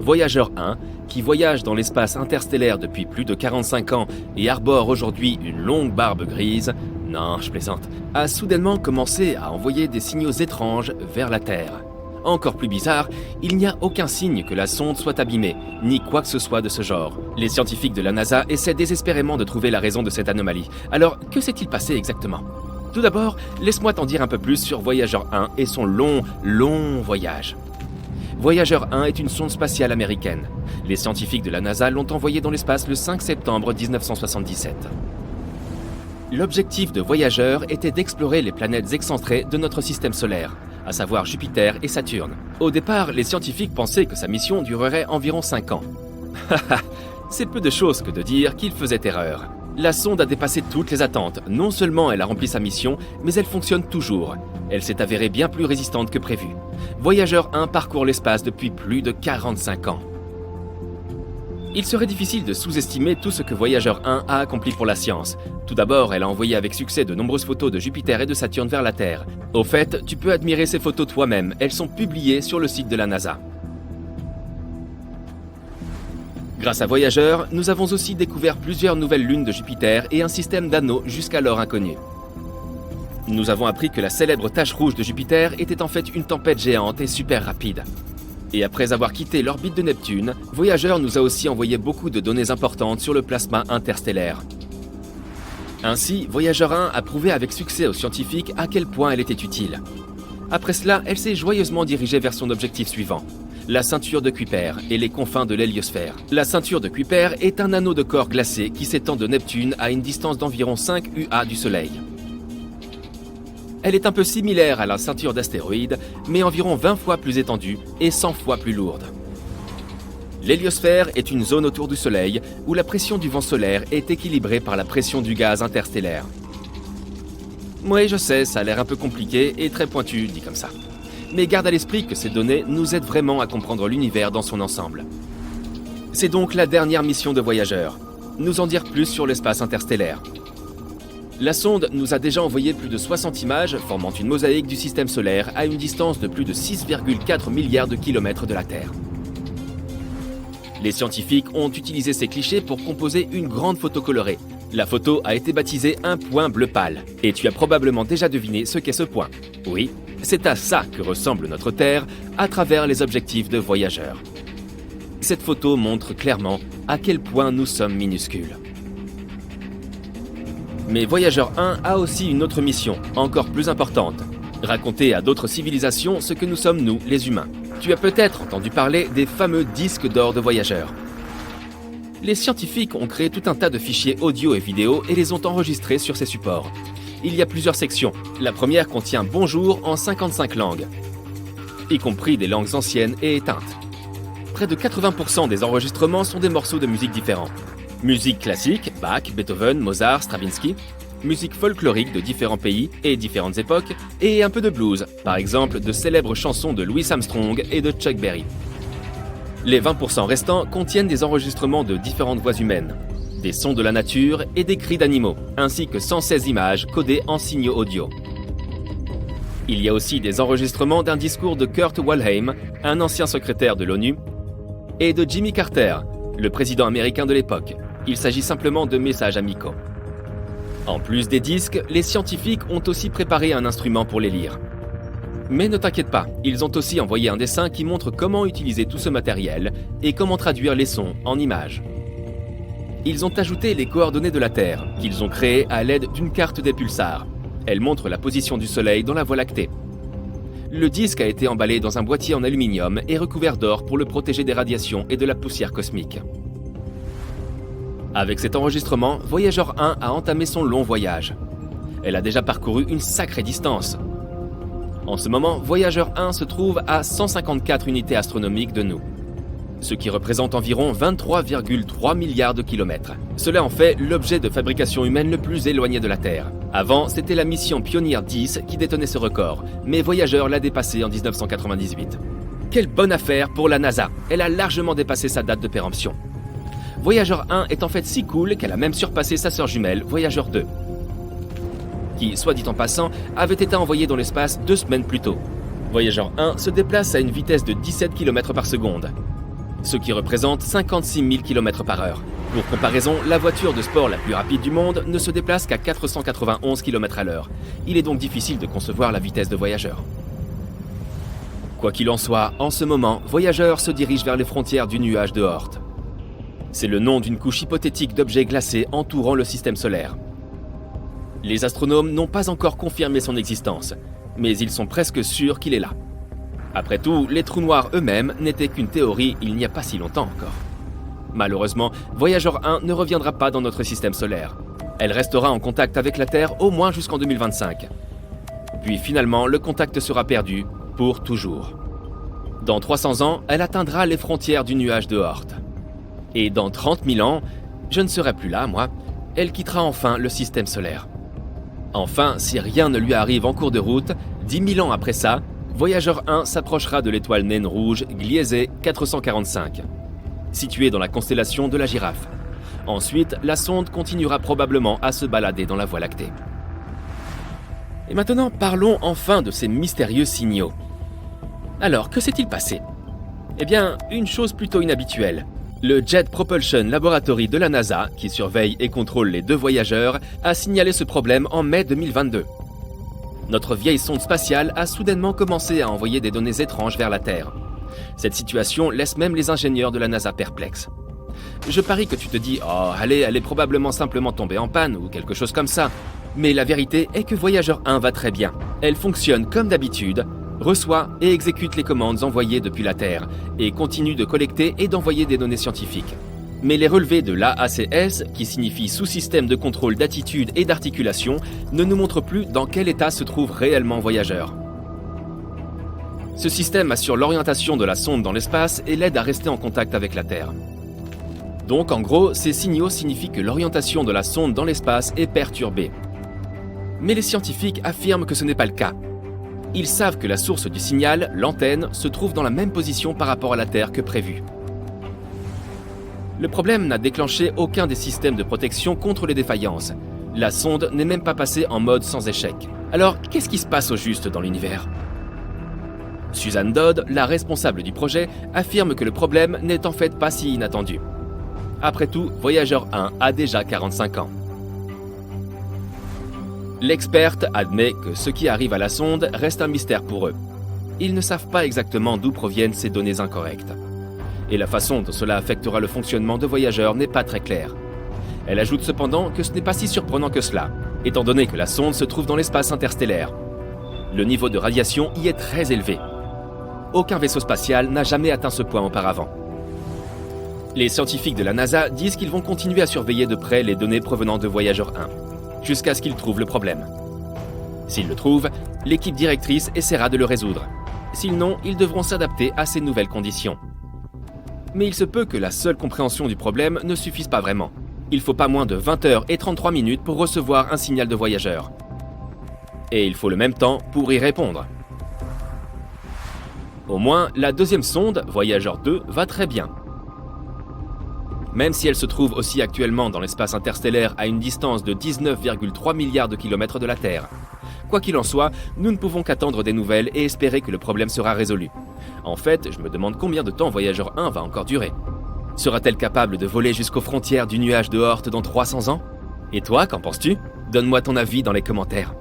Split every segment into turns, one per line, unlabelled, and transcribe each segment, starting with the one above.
Voyager 1, qui voyage dans l'espace interstellaire depuis plus de 45 ans et arbore aujourd'hui une longue barbe grise, non, je plaisante, a soudainement commencé à envoyer des signaux étranges vers la Terre. Encore plus bizarre, il n'y a aucun signe que la sonde soit abîmée, ni quoi que ce soit de ce genre. Les scientifiques de la NASA essaient désespérément de trouver la raison de cette anomalie. Alors, que s'est-il passé exactement ? Tout d'abord, laisse-moi t'en dire un peu plus sur Voyager 1 et son long voyage. Voyager 1 est une sonde spatiale américaine. Les scientifiques de la NASA l'ont envoyée dans l'espace le 5 septembre 1977. L'objectif de Voyager était d'explorer les planètes excentrées de notre système solaire, à savoir Jupiter et Saturne. Au départ, les scientifiques pensaient que sa mission durerait environ 5 ans. C'est peu de choses que de dire qu'il faisait erreur. La sonde a dépassé toutes les attentes. Non seulement elle a rempli sa mission, mais elle fonctionne toujours. Elle s'est avérée bien plus résistante que prévu. Voyager 1 parcourt l'espace depuis plus de 45 ans. Il serait difficile de sous-estimer tout ce que Voyager 1 a accompli pour la science. Tout d'abord, elle a envoyé avec succès de nombreuses photos de Jupiter et de Saturne vers la Terre. Au fait, tu peux admirer ces photos toi-même, elles sont publiées sur le site de la NASA. Grâce à Voyager, nous avons aussi découvert plusieurs nouvelles lunes de Jupiter et un système d'anneaux jusqu'alors inconnu. Nous avons appris que la célèbre tache rouge de Jupiter était en fait une tempête géante et super rapide. Et après avoir quitté l'orbite de Neptune, Voyager nous a aussi envoyé beaucoup de données importantes sur le plasma interstellaire. Ainsi, Voyager 1 a prouvé avec succès aux scientifiques à quel point elle était utile. Après cela, elle s'est joyeusement dirigée vers son objectif suivant, la ceinture de Kuiper et les confins de l'héliosphère. La ceinture de Kuiper est un anneau de corps glacé qui s'étend de Neptune à une distance d'environ 5 UA du Soleil. Elle est un peu similaire à la ceinture d'astéroïdes, mais environ 20 fois plus étendue et 100 fois plus lourde. L'héliosphère est une zone autour du Soleil où la pression du vent solaire est équilibrée par la pression du gaz interstellaire. Oui, je sais, ça a l'air un peu compliqué et très pointu, dit comme ça. Mais garde à l'esprit que ces données nous aident vraiment à comprendre l'univers dans son ensemble. C'est donc la dernière mission de Voyager. Nous en dire plus sur l'espace interstellaire. La sonde nous a déjà envoyé plus de 60 images formant une mosaïque du système solaire à une distance de plus de 6,4 milliards de kilomètres de la Terre. Les scientifiques ont utilisé ces clichés pour composer une grande photo colorée. La photo a été baptisée un point bleu pâle. Et tu as probablement déjà deviné ce qu'est ce point. Oui, c'est à ça que ressemble notre Terre à travers les objectifs de Voyager. Cette photo montre clairement à quel point nous sommes minuscules. Mais Voyager 1 a aussi une autre mission, encore plus importante. Raconter à d'autres civilisations ce que nous sommes nous, les humains. Tu as peut-être entendu parler des fameux disques d'or de Voyager. Les scientifiques ont créé tout un tas de fichiers audio et vidéo et les ont enregistrés sur ces supports. Il y a plusieurs sections. La première contient Bonjour en 55 langues, y compris des langues anciennes et éteintes. Près de 80% des enregistrements sont des morceaux de musique différents. Musique classique, Bach, Beethoven, Mozart, Stravinsky. Musique folklorique de différents pays et différentes époques. Et un peu de blues, par exemple de célèbres chansons de Louis Armstrong et de Chuck Berry. Les 20% restants contiennent des enregistrements de différentes voix humaines, des sons de la nature et des cris d'animaux, ainsi que 116 images codées en signaux audio. Il y a aussi des enregistrements d'un discours de Kurt Waldheim, un ancien secrétaire de l'ONU, et de Jimmy Carter, le président américain de l'époque. Il s'agit simplement de messages amicaux. En plus des disques, les scientifiques ont aussi préparé un instrument pour les lire. Mais ne t'inquiète pas, ils ont aussi envoyé un dessin qui montre comment utiliser tout ce matériel et comment traduire les sons en images. Ils ont ajouté les coordonnées de la Terre, qu'ils ont créées à l'aide d'une carte des pulsars. Elle montre la position du Soleil dans la Voie lactée. Le disque a été emballé dans un boîtier en aluminium et recouvert d'or pour le protéger des radiations et de la poussière cosmique. Avec cet enregistrement, Voyager 1 a entamé son long voyage. Elle a déjà parcouru une sacrée distance. En ce moment, Voyager 1 se trouve à 154 unités astronomiques de nous, ce qui représente environ 23,3 milliards de kilomètres. Cela en fait l'objet de fabrication humaine le plus éloigné de la Terre. Avant, c'était la mission Pioneer 10 qui détenait ce record, mais Voyager l'a dépassé en 1998. Quelle bonne affaire pour la NASA! Elle a largement dépassé sa date de péremption. Voyager 1 est en fait si cool qu'elle a même surpassé sa sœur jumelle, Voyager 2, qui, soit dit en passant, avait été envoyée dans l'espace 2 semaines plus tôt. Voyager 1 se déplace à une vitesse de 17 km par seconde. ce qui représente 56 000 km/h. Pour comparaison, la voiture de sport la plus rapide du monde ne se déplace qu'à 491 km/h. Il est donc difficile de concevoir la vitesse de Voyager. Quoi qu'il en soit, en ce moment, Voyager se dirige vers les frontières du nuage de Oort. C'est le nom d'une couche hypothétique d'objets glacés entourant le système solaire. Les astronomes n'ont pas encore confirmé son existence, mais ils sont presque sûrs qu'il est là. Après tout, les trous noirs eux-mêmes n'étaient qu'une théorie il n'y a pas si longtemps encore. Malheureusement, Voyager 1 ne reviendra pas dans notre système solaire. Elle restera en contact avec la Terre au moins jusqu'en 2025. Puis finalement, le contact sera perdu pour toujours. Dans 300 ans, elle atteindra les frontières du nuage de Oort. Et dans 30 000 ans, je ne serai plus là, moi, elle quittera enfin le système solaire. Enfin, si rien ne lui arrive en cours de route, 10 000 ans après ça, Voyager 1 s'approchera de l'étoile naine rouge Gliese 445, située dans la constellation de la Girafe. Ensuite, la sonde continuera probablement à se balader dans la Voie lactée. Et maintenant, parlons enfin de ces mystérieux signaux. Alors, que s'est-il passé ? Eh bien, une chose plutôt inhabituelle. Le Jet Propulsion Laboratory de la NASA, qui surveille et contrôle les deux voyageurs, a signalé ce problème en mai 2022. Notre vieille sonde spatiale a soudainement commencé à envoyer des données étranges vers la Terre. Cette situation laisse même les ingénieurs de la NASA perplexes. Je parie que tu te dis « Oh, allez, elle est probablement simplement tombée en panne ou quelque chose comme ça ». Mais la vérité est que Voyager 1 va très bien. Elle fonctionne comme d'habitude, reçoit et exécute les commandes envoyées depuis la Terre et continue de collecter et d'envoyer des données scientifiques. Mais les relevés de l'AACS, qui signifie sous-système de contrôle d'attitude et d'articulation, ne nous montrent plus dans quel état se trouve réellement Voyager. Ce système assure l'orientation de la sonde dans l'espace et l'aide à rester en contact avec la Terre. Donc en gros, ces signaux signifient que l'orientation de la sonde dans l'espace est perturbée. Mais les scientifiques affirment que ce n'est pas le cas. Ils savent que la source du signal, l'antenne, se trouve dans la même position par rapport à la Terre que prévu. Le problème n'a déclenché aucun des systèmes de protection contre les défaillances. La sonde n'est même pas passée en mode sans échec. Alors, qu'est-ce qui se passe au juste dans l'univers ? Suzanne Dodd, la responsable du projet, affirme que le problème n'est en fait pas si inattendu. Après tout, Voyager 1 a déjà 45 ans. L'experte admet que ce qui arrive à la sonde reste un mystère pour eux. Ils ne savent pas exactement d'où proviennent ces données incorrectes. Et la façon dont cela affectera le fonctionnement de Voyager n'est pas très claire. Elle ajoute cependant que ce n'est pas si surprenant que cela, étant donné que la sonde se trouve dans l'espace interstellaire. Le niveau de radiation y est très élevé. Aucun vaisseau spatial n'a jamais atteint ce point auparavant. Les scientifiques de la NASA disent qu'ils vont continuer à surveiller de près les données provenant de Voyager 1, jusqu'à ce qu'ils trouvent le problème. S'ils le trouvent, l'équipe directrice essaiera de le résoudre. Sinon, ils devront s'adapter à ces nouvelles conditions. Mais il se peut que la seule compréhension du problème ne suffise pas vraiment. Il faut pas moins de 20h33 pour recevoir un signal de Voyager. Et il faut le même temps pour y répondre. Au moins, la deuxième sonde, Voyager 2, va très bien. Même si elle se trouve aussi actuellement dans l'espace interstellaire à une distance de 19,3 milliards de kilomètres de la Terre. Quoi qu'il en soit, nous ne pouvons qu'attendre des nouvelles et espérer que le problème sera résolu. En fait, je me demande combien de temps Voyager 1 va encore durer. Sera-t-elle capable de voler jusqu'aux frontières du nuage de Oort dans 300 ans ? Et toi, qu'en penses-tu ? Donne-moi ton avis dans les commentaires.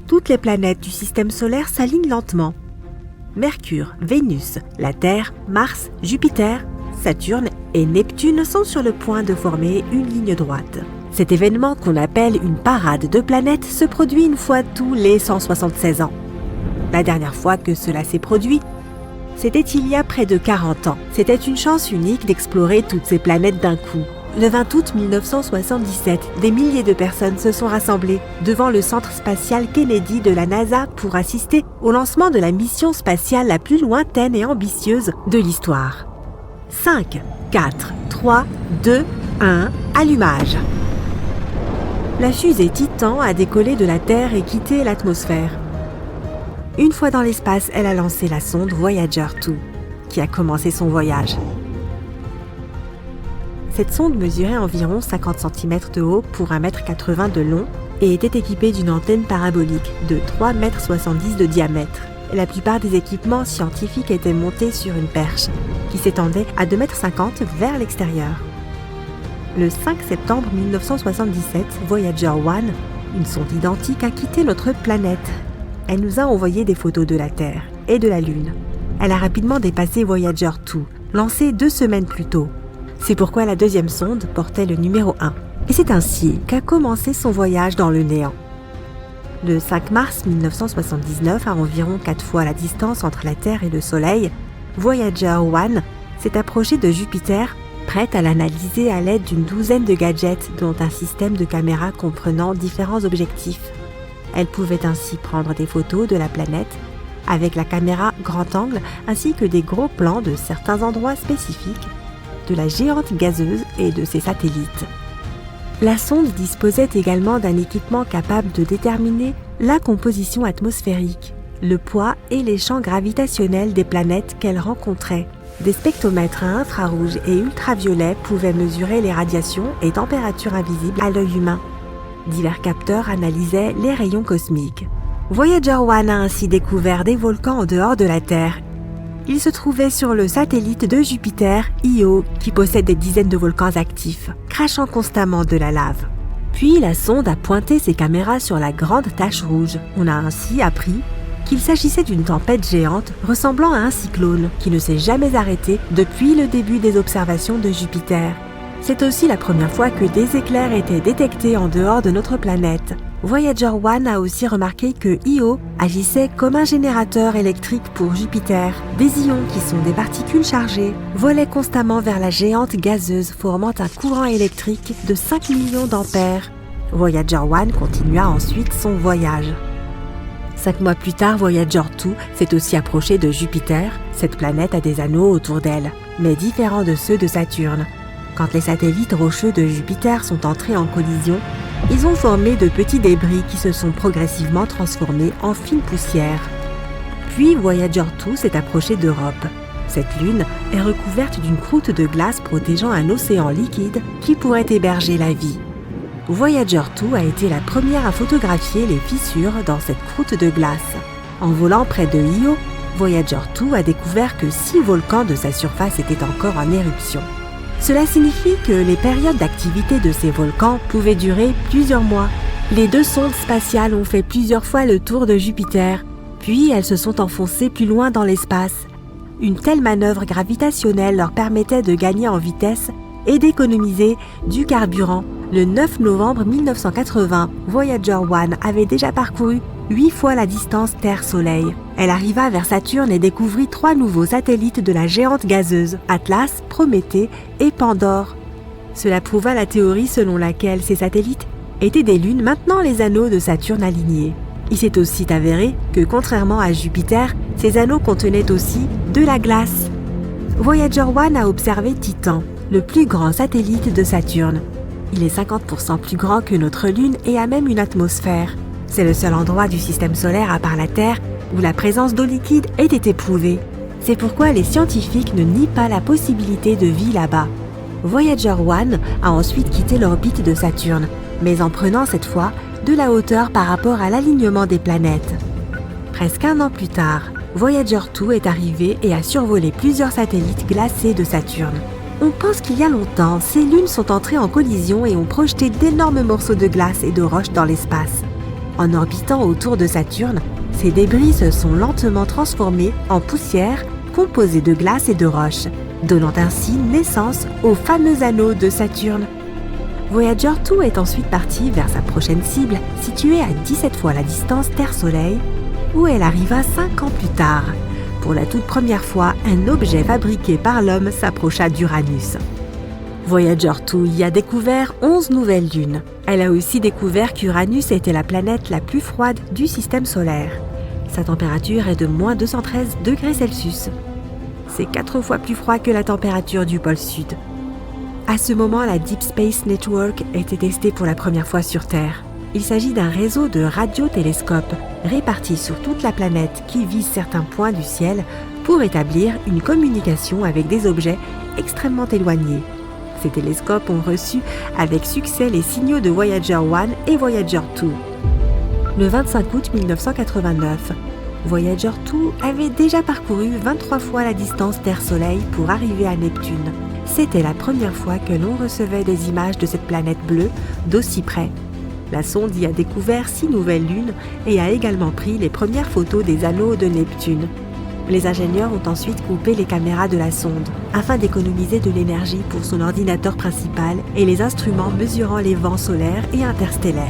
Toutes les planètes du système solaire s'alignent lentement. Mercure, Vénus, la Terre, Mars, Jupiter, Saturne et Neptune sont sur le point de former une ligne droite. Cet événement, qu'on appelle une parade de planètes, se produit une fois tous les 176 ans. La dernière fois que cela s'est produit, c'était il y a près de 40 ans. C'était une chance unique d'explorer toutes ces planètes d'un coup. Le 20 août 1977, des milliers de personnes se sont rassemblées devant le centre spatial Kennedy de la NASA pour assister au lancement de la mission spatiale la plus lointaine et ambitieuse de l'histoire. 5, 4, 3, 2, 1, allumage. La fusée Titan a décollé de la Terre et quitté l'atmosphère. Une fois dans l'espace, elle a lancé la sonde Voyager 2, qui a commencé son voyage. Cette sonde mesurait environ 50 cm de haut pour 1,80 m de long et était équipée d'une antenne parabolique de 3,70 m de diamètre. La plupart des équipements scientifiques étaient montés sur une perche qui s'étendait à 2,50 m vers l'extérieur. Le 5 septembre 1977, Voyager 1, une sonde identique, a quitté notre planète. Elle nous a envoyé des photos de la Terre et de la Lune. Elle a rapidement dépassé Voyager 2, lancé 2 semaines plus tôt. C'est pourquoi la deuxième sonde portait le numéro 1. Et c'est ainsi qu'a commencé son voyage dans le néant. Le 5 mars 1979, à environ 4 fois la distance entre la Terre et le Soleil, Voyager 1 s'est approché de Jupiter, prête à l'analyser à l'aide d'une douzaine de gadgets, dont un système de caméras comprenant différents objectifs. Elle pouvait ainsi prendre des photos de la planète avec la caméra grand angle ainsi que des gros plans de certains endroits spécifiques, de la géante gazeuse et de ses satellites. La sonde disposait également d'un équipement capable de déterminer la composition atmosphérique, le poids et les champs gravitationnels des planètes qu'elle rencontrait. Des spectromètres à infrarouge et ultraviolet pouvaient mesurer les radiations et températures invisibles à l'œil humain. Divers capteurs analysaient les rayons cosmiques. Voyager 1 a ainsi découvert des volcans en dehors de la Terre. Il se trouvait sur le satellite de Jupiter, Io, qui possède des dizaines de volcans actifs, crachant constamment de la lave. Puis la sonde a pointé ses caméras sur la grande tache rouge. On a ainsi appris qu'il s'agissait d'une tempête géante ressemblant à un cyclone qui ne s'est jamais arrêté depuis le début des observations de Jupiter. C'est aussi la première fois que des éclairs étaient détectés en dehors de notre planète. Voyager 1 a aussi remarqué que Io agissait comme un générateur électrique pour Jupiter. Des ions, qui sont des particules chargées, volaient constamment vers la géante gazeuse, formant un courant électrique de 5 millions d'ampères. Voyager 1 continua ensuite son voyage. 5 mois plus tard, Voyager 2 s'est aussi approché de Jupiter. Cette planète a des anneaux autour d'elle, mais différents de ceux de Saturne. Quand les satellites rocheux de Jupiter sont entrés en collision, ils ont formé de petits débris qui se sont progressivement transformés en fine poussière. Puis Voyager 2 s'est approché d'Europe. Cette lune est recouverte d'une croûte de glace protégeant un océan liquide qui pourrait héberger la vie. Voyager 2 a été la première à photographier les fissures dans cette croûte de glace. En volant près de Io, Voyager 2 a découvert que 6 volcans de sa surface étaient encore en éruption. Cela signifie que les périodes d'activité de ces volcans pouvaient durer plusieurs mois. Les 2 sondes spatiales ont fait plusieurs fois le tour de Jupiter, puis elles se sont enfoncées plus loin dans l'espace. Une telle manœuvre gravitationnelle leur permettait de gagner en vitesse et d'économiser du carburant. Le 9 novembre 1980, Voyager 1 avait déjà parcouru 8 fois la distance Terre-Soleil. Elle arriva vers Saturne et découvrit 3 nouveaux satellites de la géante gazeuse, Atlas, Prométhée et Pandore. Cela prouva la théorie selon laquelle ces satellites étaient des lunes maintenant les anneaux de Saturne alignés. Il s'est aussi avéré que, contrairement à Jupiter, ces anneaux contenaient aussi de la glace. Voyager 1 a observé Titan, le plus grand satellite de Saturne. Il est 50% plus grand que notre Lune et a même une atmosphère. C'est le seul endroit du système solaire à part la Terre où la présence d'eau liquide ait été prouvée. C'est pourquoi les scientifiques ne nient pas la possibilité de vie là-bas. Voyager 1 a ensuite quitté l'orbite de Saturne, mais en prenant cette fois de la hauteur par rapport à l'alignement des planètes. Presque un an plus tard, Voyager 2 est arrivé et a survolé plusieurs satellites glacés de Saturne. On pense qu'il y a longtemps, ces lunes sont entrées en collision et ont projeté d'énormes morceaux de glace et de roches dans l'espace. En orbitant autour de Saturne, ces débris se sont lentement transformés en poussière composée de glace et de roches, donnant ainsi naissance aux fameux anneaux de Saturne. Voyager 2 est ensuite partie vers sa prochaine cible, située à 17 fois la distance Terre-Soleil, où elle arriva 5 ans plus tard. Pour la toute première fois, un objet fabriqué par l'homme s'approcha d'Uranus. Voyager 2 y a découvert 11 nouvelles lunes. Elle a aussi découvert qu'Uranus était la planète la plus froide du système solaire. Sa température est de moins 213 degrés Celsius. C'est 4 fois plus froid que la température du pôle Sud. À ce moment, la Deep Space Network était testée pour la première fois sur Terre. Il s'agit d'un réseau de radiotélescopes répartis sur toute la planète qui visent certains points du ciel pour établir une communication avec des objets extrêmement éloignés. Ces télescopes ont reçu avec succès les signaux de Voyager 1 et Voyager 2. Le 25 août 1989, Voyager 2 avait déjà parcouru 23 fois la distance Terre-Soleil pour arriver à Neptune. C'était la première fois que l'on recevait des images de cette planète bleue d'aussi près. La sonde y a découvert 6 nouvelles lunes et a également pris les premières photos des anneaux de Neptune. Les ingénieurs ont ensuite coupé les caméras de la sonde afin d'économiser de l'énergie pour son ordinateur principal et les instruments mesurant les vents solaires et interstellaires.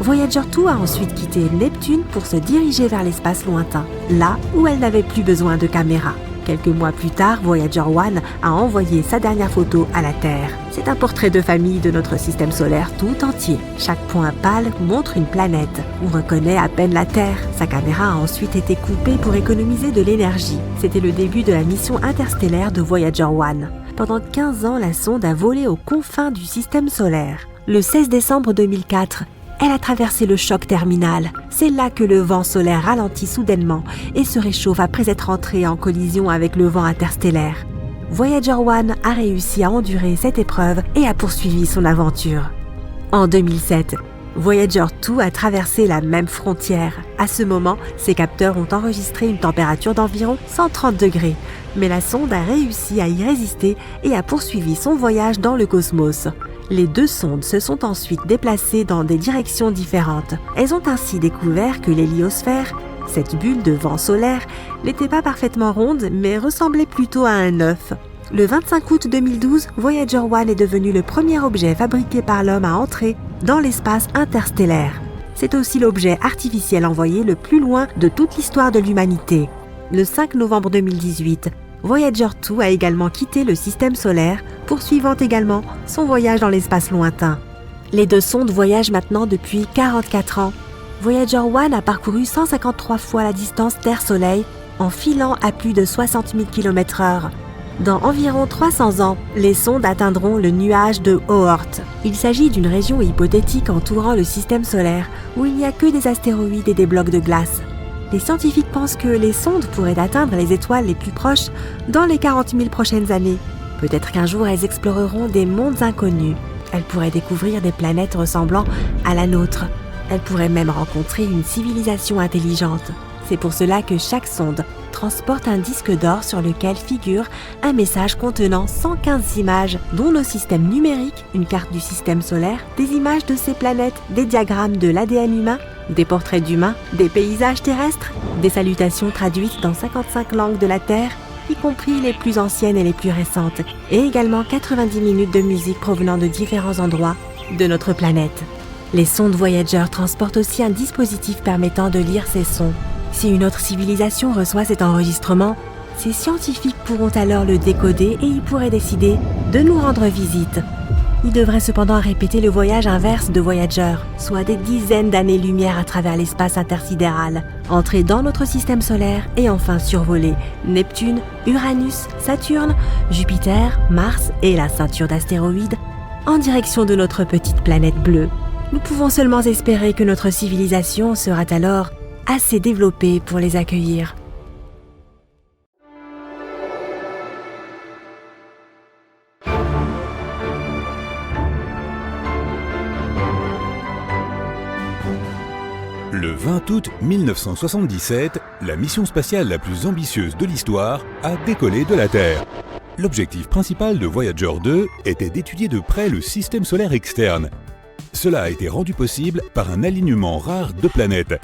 Voyager 2 a ensuite quitté Neptune pour se diriger vers l'espace lointain, là où elle n'avait plus besoin de caméras. Quelques mois plus tard, Voyager 1 a envoyé sa dernière photo à la Terre. C'est un portrait de famille de notre système solaire tout entier. Chaque point pâle montre une planète. On reconnaît à peine la Terre. Sa caméra a ensuite été coupée pour économiser de l'énergie. C'était le début de la mission interstellaire de Voyager 1. Pendant 15 ans, la sonde a volé aux confins du système solaire. Le 16 décembre 2004, elle a traversé le choc terminal. C'est là que le vent solaire ralentit soudainement et se réchauffe après être entré en collision avec le vent interstellaire. Voyager 1 a réussi à endurer cette épreuve et a poursuivi son aventure. En 2007, Voyager 2 a traversé la même frontière. À ce moment, ses capteurs ont enregistré une température d'environ 130 degrés. Mais la sonde a réussi à y résister et a poursuivi son voyage dans le cosmos. Les deux sondes se sont ensuite déplacées dans des directions différentes. Elles ont ainsi découvert que l'héliosphère, cette bulle de vent solaire, n'était pas parfaitement ronde mais ressemblait plutôt à un œuf. Le 25 août 2012, Voyager 1 est devenu le premier objet fabriqué par l'homme à entrer dans l'espace interstellaire. C'est aussi l'objet artificiel envoyé le plus loin de toute l'histoire de l'humanité. Le 5 novembre 2018, Voyager 2 a également quitté le système solaire, poursuivant également son voyage dans l'espace lointain. Les deux sondes voyagent maintenant depuis 44 ans. Voyager 1 a parcouru 153 fois la distance Terre-Soleil en filant à plus de 60 000 km/h. Dans environ 300 ans, les sondes atteindront le nuage de Oort. Il s'agit d'une région hypothétique entourant le système solaire où il n'y a que des astéroïdes et des blocs de glace. Les scientifiques pensent que les sondes pourraient atteindre les étoiles les plus proches dans les 40 000 prochaines années. Peut-être qu'un jour elles exploreront des mondes inconnus. Elles pourraient découvrir des planètes ressemblant à la nôtre. Elles pourraient même rencontrer une civilisation intelligente. C'est pour cela que chaque sonde transporte un disque d'or sur lequel figure un message contenant 115 images, dont nos systèmes numériques, une carte du système solaire, des images de ces planètes, des diagrammes de l'ADN humain, des portraits d'humains, des paysages terrestres, des salutations traduites dans 55 langues de la Terre, y compris les plus anciennes et les plus récentes, et également 90 minutes de musique provenant de différents endroits de notre planète. Les sondes Voyager transportent aussi un dispositif permettant de lire ces sons. Si une autre civilisation reçoit cet enregistrement, ces scientifiques pourront alors le décoder et ils pourraient décider de nous rendre visite. Ils devraient cependant répéter le voyage inverse de Voyager, soit des dizaines d'années-lumière à travers l'espace intersidéral, entrer dans notre système solaire et enfin survoler Neptune, Uranus, Saturne, Jupiter, Mars et la ceinture d'astéroïdes en direction de notre petite planète bleue. Nous pouvons seulement espérer que notre civilisation sera alors assez développée pour les accueillir.
Le 20 août 1977, la mission spatiale la plus ambitieuse de l'histoire a décollé de la Terre. L'objectif principal de Voyager 2 était d'étudier de près le système solaire externe. Cela a été rendu possible par un alignement rare de planètes.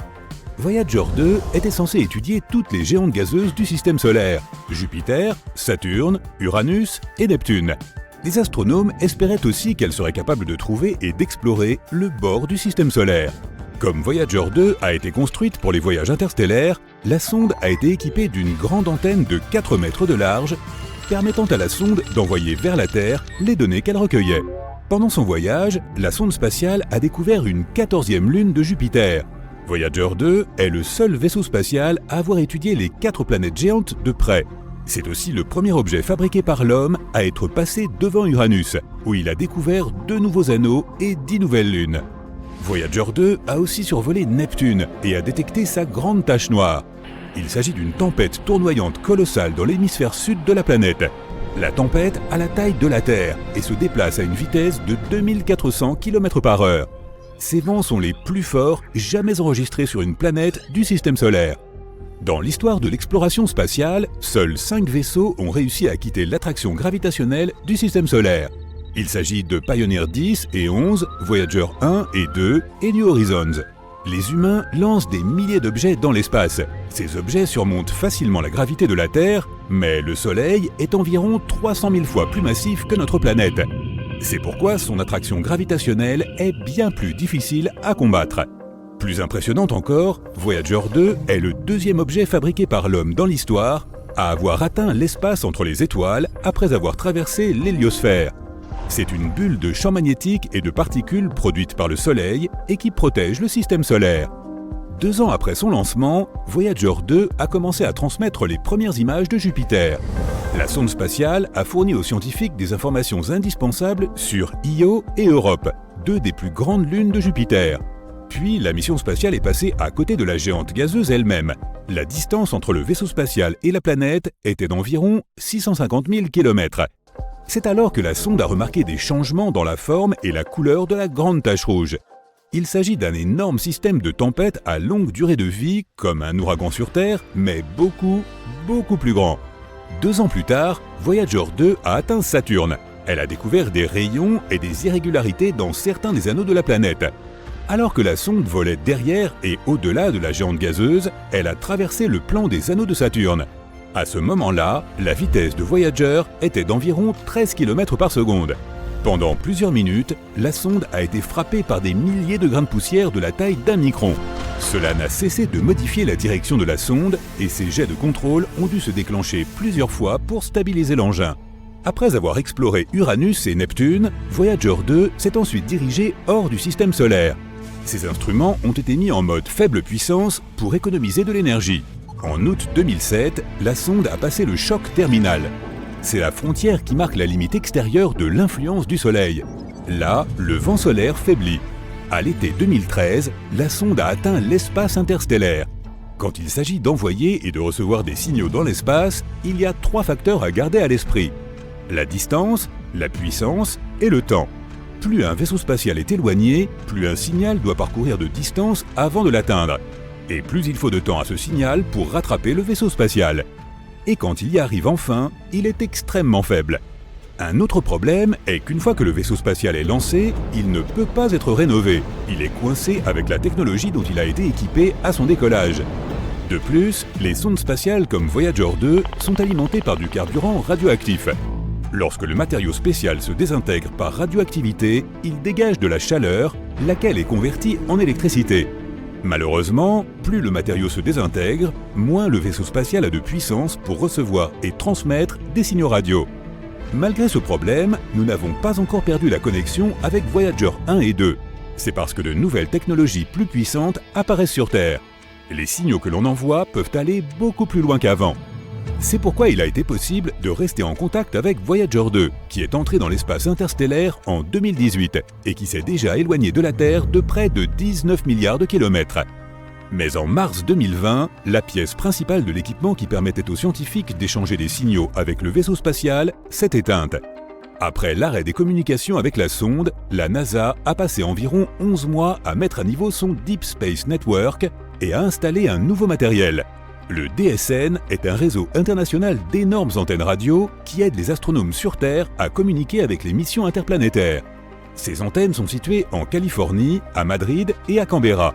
Voyager 2 était censé étudier toutes les géantes gazeuses du système solaire, Jupiter, Saturne, Uranus et Neptune. Les astronomes espéraient aussi qu'elle serait capable de trouver et d'explorer le bord du système solaire. Comme Voyager 2 a été construite pour les voyages interstellaires, la sonde a été équipée d'une grande antenne de 4 mètres de large, permettant à la sonde d'envoyer vers la Terre les données qu'elle recueillait. Pendant son voyage, la sonde spatiale a découvert une 14e lune de Jupiter. Voyager 2 est le seul vaisseau spatial à avoir étudié les 4 planètes géantes de près. C'est aussi le premier objet fabriqué par l'homme à être passé devant Uranus, où il a découvert 2 nouveaux anneaux et 10 nouvelles lunes. Voyager 2 a aussi survolé Neptune et a détecté sa grande tache noire. Il s'agit d'une tempête tournoyante colossale dans l'hémisphère sud de la planète. La tempête a la taille de la Terre et se déplace à une vitesse de 2400 km/h. Ces vents sont les plus forts jamais enregistrés sur une planète du système solaire. Dans l'histoire de l'exploration spatiale, seuls 5 vaisseaux ont réussi à quitter l'attraction gravitationnelle du système solaire. Il s'agit de Pioneer 10 et 11, Voyager 1 et 2 et New Horizons. Les humains lancent des milliers d'objets dans l'espace. Ces objets surmontent facilement la gravité de la Terre, mais le Soleil est environ 300 000 fois plus massif que notre planète. C'est pourquoi son attraction gravitationnelle est bien plus difficile à combattre. Plus impressionnante encore, Voyager 2 est le deuxième objet fabriqué par l'homme dans l'histoire à avoir atteint l'espace entre les étoiles après avoir traversé l'héliosphère. C'est une bulle de champ magnétique et de particules produite par le Soleil et qui protège le système solaire. 2 ans après son lancement, Voyager 2 a commencé à transmettre les premières images de Jupiter. La sonde spatiale a fourni aux scientifiques des informations indispensables sur Io et Europe, 2 des plus grandes lunes de Jupiter. Puis la mission spatiale est passée à côté de la géante gazeuse elle-même. La distance entre le vaisseau spatial et la planète était d'environ 650 000 km. C'est alors que la sonde a remarqué des changements dans la forme et la couleur de la grande tache rouge. Il s'agit d'un énorme système de tempêtes à longue durée de vie, comme un ouragan sur Terre, mais beaucoup plus grand. 2 ans plus tard, Voyager 2 a atteint Saturne. Elle a découvert des rayons et des irrégularités dans certains des anneaux de la planète. Alors que la sonde volait derrière et au-delà de la géante gazeuse, elle a traversé le plan des anneaux de Saturne. À ce moment-là, la vitesse de Voyager était d'environ 13 km par seconde. Pendant plusieurs minutes, la sonde a été frappée par des milliers de grains de poussière de la taille d'1 micron. Cela n'a cessé de modifier la direction de la sonde et ses jets de contrôle ont dû se déclencher plusieurs fois pour stabiliser l'engin. Après avoir exploré Uranus et Neptune, Voyager 2 s'est ensuite dirigé hors du système solaire. Ces instruments ont été mis en mode faible puissance pour économiser de l'énergie. En août 2007, la sonde a passé le choc terminal. C'est la frontière qui marque la limite extérieure de l'influence du Soleil. Là, le vent solaire faiblit. À l'été 2013, la sonde a atteint l'espace interstellaire. Quand il s'agit d'envoyer et de recevoir des signaux dans l'espace, il y a 3 facteurs à garder à l'esprit. La distance, la puissance et le temps. Plus un vaisseau spatial est éloigné, plus un signal doit parcourir de distance avant de l'atteindre. Et plus il faut de temps à ce signal pour rattraper le vaisseau spatial. Et quand il y arrive enfin, il est extrêmement faible. Un autre problème est qu'une fois que le vaisseau spatial est lancé, il ne peut pas être rénové. Il est coincé avec la technologie dont il a été équipé à son décollage. De plus, les sondes spatiales comme Voyager 2 sont alimentées par du carburant radioactif. Lorsque le matériau spécial se désintègre par radioactivité, il dégage de la chaleur, laquelle est convertie en électricité. Malheureusement, plus le matériau se désintègre, moins le vaisseau spatial a de puissance pour recevoir et transmettre des signaux radio. Malgré ce problème, nous n'avons pas encore perdu la connexion avec Voyager 1 et 2. C'est parce que de nouvelles technologies plus puissantes apparaissent sur Terre. Les signaux que l'on envoie peuvent aller beaucoup plus loin qu'avant. C'est pourquoi il a été possible de rester en contact avec Voyager 2, qui est entré dans l'espace interstellaire en 2018 et qui s'est déjà éloigné de la Terre de près de 19 milliards de kilomètres. Mais en mars 2020, la pièce principale de l'équipement qui permettait aux scientifiques d'échanger des signaux avec le vaisseau spatial s'est éteinte. Après l'arrêt des communications avec la sonde, la NASA a passé environ 11 mois à mettre à niveau son Deep Space Network et à installer un nouveau matériel. Le DSN est un réseau international d'énormes antennes radio qui aide les astronomes sur Terre à communiquer avec les missions interplanétaires. Ces antennes sont situées en Californie, à Madrid et à Canberra.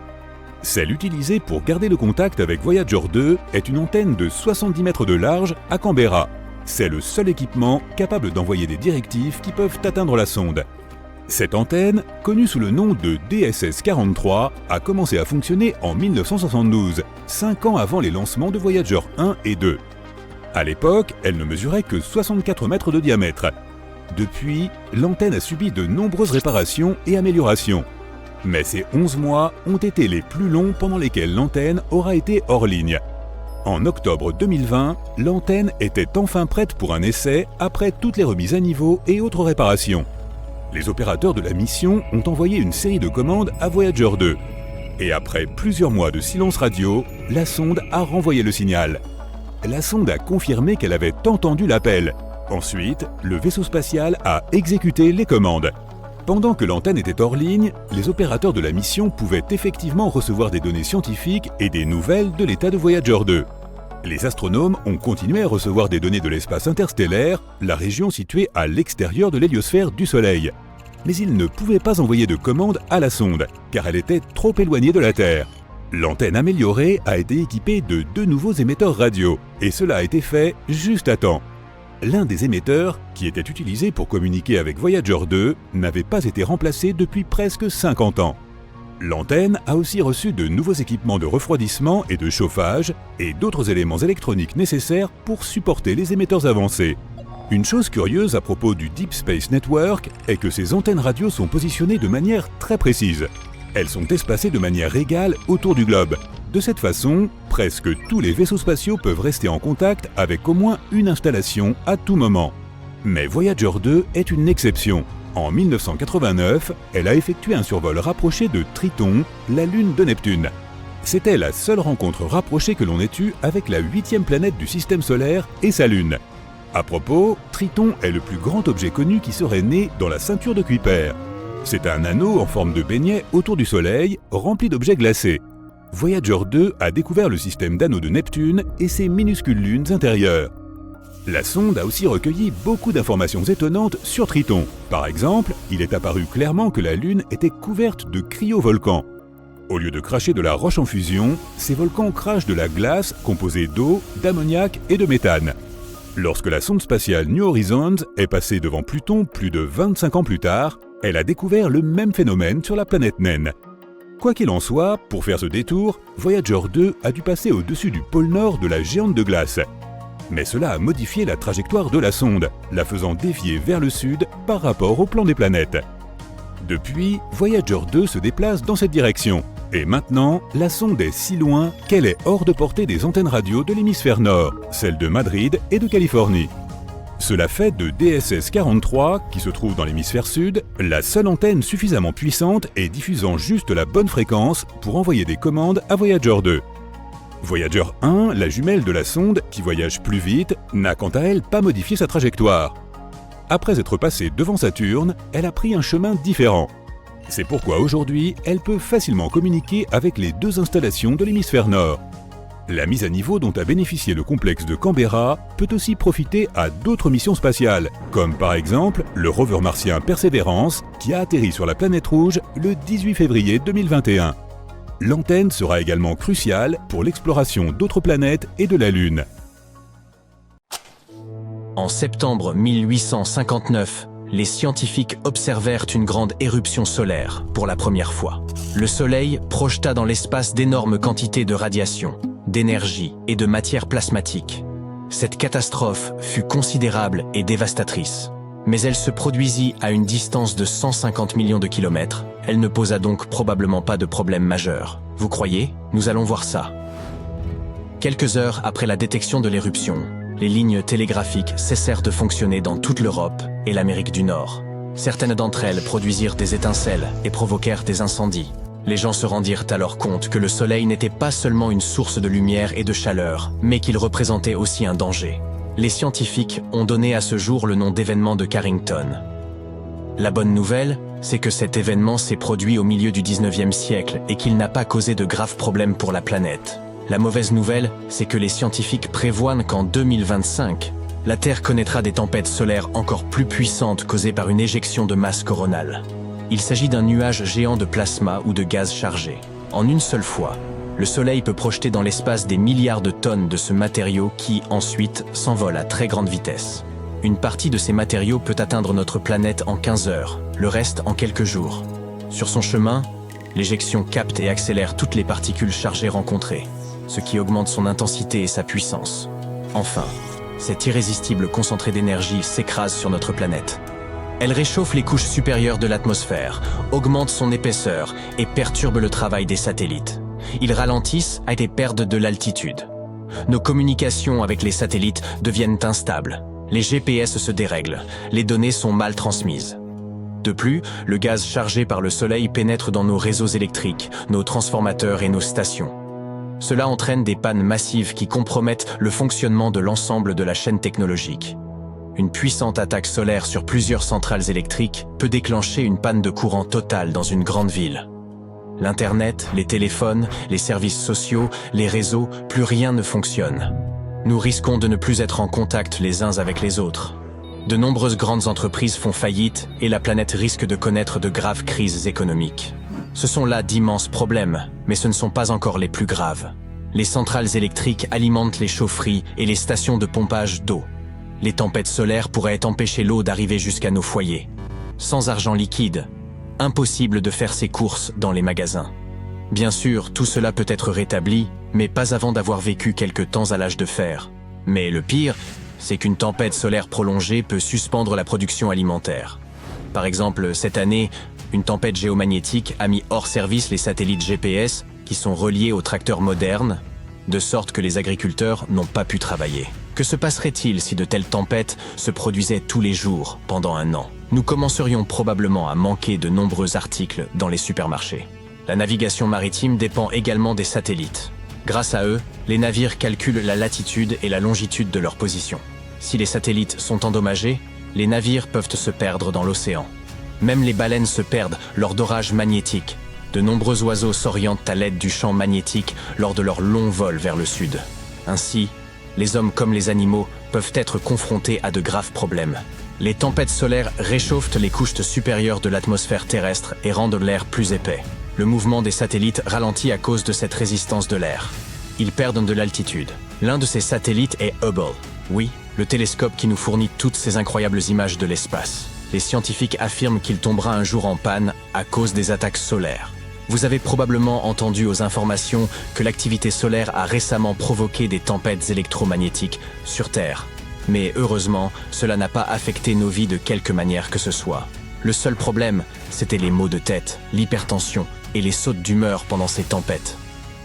Celle utilisée pour garder le contact avec Voyager 2 est une antenne de 70 mètres de large à Canberra. C'est le seul équipement capable d'envoyer des directives qui peuvent atteindre la sonde. Cette antenne, connue sous le nom de DSS-43, a commencé à fonctionner en 1972, 5 ans avant les lancements de Voyager 1 et 2. À l'époque, elle ne mesurait que 64 mètres de diamètre. Depuis, l'antenne a subi de nombreuses réparations et améliorations. Mais ces 11 mois ont été les plus longs pendant lesquels l'antenne aura été hors ligne. En octobre 2020, l'antenne était enfin prête pour un essai après toutes les remises à niveau et autres réparations. Les opérateurs de la mission ont envoyé une série de commandes à Voyager 2. Et après plusieurs mois de silence radio, la sonde a renvoyé le signal. La sonde a confirmé qu'elle avait entendu l'appel. Ensuite, le vaisseau spatial a exécuté les commandes. Pendant que l'antenne était hors ligne, les opérateurs de la mission pouvaient effectivement recevoir des données scientifiques et des nouvelles de l'état de Voyager 2. Les astronomes ont continué à recevoir des données de l'espace interstellaire, la région située à l'extérieur de l'héliosphère du Soleil. Mais ils ne pouvaient pas envoyer de commande à la sonde, car elle était trop éloignée de la Terre. L'antenne améliorée a été équipée de 2 nouveaux émetteurs radio, et cela a été fait juste à temps. L'un des émetteurs, qui était utilisé pour communiquer avec Voyager 2, n'avait pas été remplacé depuis presque 50 ans. L'antenne a aussi reçu de nouveaux équipements de refroidissement et de chauffage, et d'autres éléments électroniques nécessaires pour supporter les émetteurs avancés. Une chose curieuse à propos du Deep Space Network est que ces antennes radio sont positionnées de manière très précise. Elles sont espacées de manière égale autour du globe. De cette façon, presque tous les vaisseaux spatiaux peuvent rester en contact avec au moins une installation à tout moment. Mais Voyager 2 est une exception. En 1989, elle a effectué un survol rapproché de Triton, la lune de Neptune. C'était la seule rencontre rapprochée que l'on ait eue avec la 8e planète du système solaire et sa lune. À propos, Triton est le plus grand objet connu qui serait né dans la ceinture de Kuiper. C'est un anneau en forme de beignet autour du Soleil, rempli d'objets glacés. Voyager 2 a découvert le système d'anneaux de Neptune et ses minuscules lunes intérieures. La sonde a aussi recueilli beaucoup d'informations étonnantes sur Triton. Par exemple, il est apparu clairement que la Lune était couverte de cryovolcans. Au lieu de cracher de la roche en fusion, ces volcans crachent de la glace composée d'eau, d'ammoniac et de méthane. Lorsque la sonde spatiale New Horizons est passée devant Pluton plus de 25 ans plus tard, elle a découvert le même phénomène sur la planète naine. Quoi qu'il en soit, pour faire ce détour, Voyager 2 a dû passer au-dessus du pôle nord de la géante de glace. Mais cela a modifié la trajectoire de la sonde, la faisant dévier vers le sud par rapport au plan des planètes. Depuis, Voyager 2 se déplace dans cette direction. Et maintenant, la sonde est si loin qu'elle est hors de portée des antennes radio de l'hémisphère nord, celles de Madrid et de Californie. Cela fait de DSS 43, qui se trouve dans l'hémisphère sud, la seule antenne suffisamment puissante et diffusant juste la bonne fréquence pour envoyer des commandes à Voyager 2. Voyager 1, la jumelle de la sonde, qui voyage plus vite, n'a quant à elle pas modifié sa trajectoire. Après être passée devant Saturne, elle a pris un chemin différent. C'est pourquoi aujourd'hui, elle peut facilement communiquer avec les 2 installations de l'hémisphère nord. La mise à niveau dont a bénéficié le complexe de Canberra peut aussi profiter à d'autres missions spatiales, comme par exemple le rover martien Perseverance qui a atterri sur la planète rouge le 18 février 2021. L'antenne sera également cruciale pour l'exploration d'autres planètes et de la Lune.
En septembre 1859, les scientifiques observèrent une grande éruption solaire pour la première fois. Le Soleil projeta dans l'espace d'énormes quantités de radiation, d'énergie et de matière plasmatique. Cette catastrophe fut considérable et dévastatrice. Mais elle se produisit à une distance de 150 millions de kilomètres. Elle ne posa donc probablement pas de problème majeur. Vous croyez? Nous allons voir ça. Quelques heures après la détection de l'éruption, les lignes télégraphiques cessèrent de fonctionner dans toute l'Europe et l'Amérique du Nord. Certaines d'entre elles produisirent des étincelles et provoquèrent des incendies. Les gens se rendirent alors compte que le Soleil n'était pas seulement une source de lumière et de chaleur, mais qu'il représentait aussi un danger. Les scientifiques ont donné à ce jour le nom d'événement de Carrington. La bonne nouvelle, c'est que cet événement s'est produit au milieu du 19e siècle et qu'il n'a pas causé de graves problèmes pour la planète. La mauvaise nouvelle, c'est que les scientifiques prévoient qu'en 2025, la Terre connaîtra des tempêtes solaires encore plus puissantes causées par une éjection de masse coronale. Il s'agit d'un nuage géant de plasma ou de gaz chargé. En une seule fois, le Soleil peut projeter dans l'espace des milliards de tonnes de ce matériau qui, ensuite, s'envole à très grande vitesse. Une partie de ces matériaux peut atteindre notre planète en 15 heures, le reste en quelques jours. Sur son chemin, l'éjection capte et accélère toutes les particules chargées rencontrées, ce qui augmente son intensité et sa puissance. Enfin, cet irrésistible concentré d'énergie s'écrase sur notre planète. Elle réchauffe les couches supérieures de l'atmosphère, augmente son épaisseur et perturbe le travail des satellites. Ils ralentissent à des pertes de l'altitude. Nos communications avec les satellites deviennent instables. Les GPS se dérèglent, les données sont mal transmises. De plus, le gaz chargé par le Soleil pénètre dans nos réseaux électriques, nos transformateurs et nos stations. Cela entraîne des pannes massives qui compromettent le fonctionnement de l'ensemble de la chaîne technologique. Une puissante attaque solaire sur plusieurs centrales électriques peut déclencher une panne de courant totale dans une grande ville. L'Internet, les téléphones, les services sociaux, les réseaux, plus rien ne fonctionne. Nous risquons de ne plus être en contact les uns avec les autres. De nombreuses grandes entreprises font faillite et la planète risque de connaître de graves crises économiques. Ce sont là d'immenses problèmes, mais ce ne sont pas encore les plus graves. Les centrales électriques alimentent les chaufferies et les stations de pompage d'eau. Les tempêtes solaires pourraient empêcher l'eau d'arriver jusqu'à nos foyers. Sans argent liquide, impossible de faire ses courses dans les magasins. Bien sûr, tout cela peut être rétabli, mais pas avant d'avoir vécu quelque temps à l'âge de fer. Mais le pire, c'est qu'une tempête solaire prolongée peut suspendre la production alimentaire. Par exemple, cette année, une tempête géomagnétique a mis hors service les satellites GPS qui sont reliés aux tracteurs modernes, de sorte que les agriculteurs n'ont pas pu travailler. Que se passerait-il si de telles tempêtes se produisaient tous les jours pendant un an? Nous commencerions probablement à manquer de nombreux articles dans les supermarchés. La navigation maritime dépend également des satellites. Grâce à eux, les navires calculent la latitude et la longitude de leur position. Si les satellites sont endommagés, les navires peuvent se perdre dans l'océan. Même les baleines se perdent lors d'orages magnétiques. De nombreux oiseaux s'orientent à l'aide du champ magnétique lors de leur long vol vers le sud. Ainsi, les hommes comme les animaux peuvent être confrontés à de graves problèmes. Les tempêtes solaires réchauffent les couches supérieures de l'atmosphère terrestre et rendent l'air plus épais. Le mouvement des satellites ralentit à cause de cette résistance de l'air. Ils perdent de l'altitude. L'un de ces satellites est Hubble. Oui, le télescope qui nous fournit toutes ces incroyables images de l'espace. Les scientifiques affirment qu'il tombera un jour en panne à cause des attaques solaires. Vous avez probablement entendu aux informations que l'activité solaire a récemment provoqué des tempêtes électromagnétiques sur Terre. Mais heureusement, cela n'a pas affecté nos vies de quelque manière que ce soit. Le seul problème, c'était les maux de tête, l'hypertension et les sautes d'humeur pendant ces tempêtes.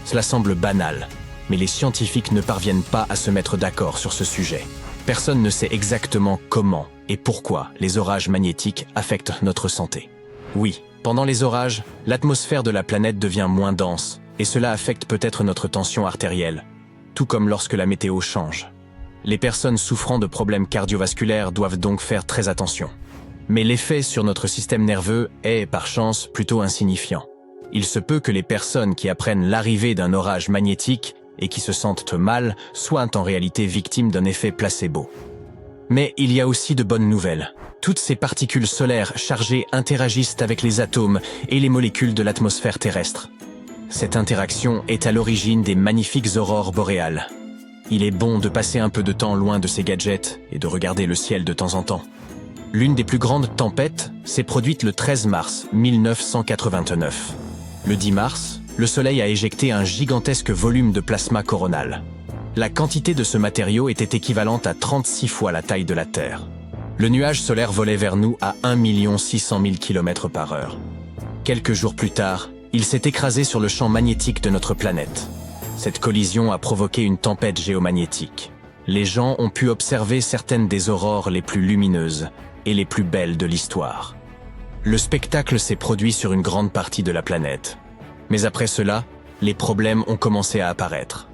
Cela semble banal, mais les scientifiques ne parviennent pas à se mettre d'accord sur ce sujet. Personne ne sait exactement comment et pourquoi les orages magnétiques affectent notre santé. Oui, pendant les orages, l'atmosphère de la planète devient moins dense et cela affecte peut-être notre tension artérielle, tout comme lorsque la météo change. Les personnes souffrant de problèmes cardiovasculaires doivent donc faire très attention. Mais l'effet sur notre système nerveux est, par chance, plutôt insignifiant. Il se peut que les personnes qui apprennent l'arrivée d'un orage magnétique et qui se sentent mal soient en réalité victimes d'un effet placebo. Mais il y a aussi de bonnes nouvelles. Toutes ces particules solaires chargées interagissent avec les atomes et les molécules de l'atmosphère terrestre. Cette interaction est à l'origine des magnifiques aurores boréales. Il est bon de passer un peu de temps loin de ces gadgets et de regarder le ciel de temps en temps. L'une des plus grandes tempêtes s'est produite le 13 mars 1989. Le 10 mars, le Soleil a éjecté un gigantesque volume de plasma coronal. La quantité de ce matériau était équivalente à 36 fois la taille de la Terre. Le nuage solaire volait vers nous à 1 600 000 km/h. Quelques jours plus tard, il s'est écrasé sur le champ magnétique de notre planète. Cette collision a provoqué une tempête géomagnétique. Les gens ont pu observer certaines des aurores les plus lumineuses et les plus belles de l'histoire. Le spectacle s'est produit sur une grande partie de la planète. Mais après cela, les problèmes ont commencé à apparaître.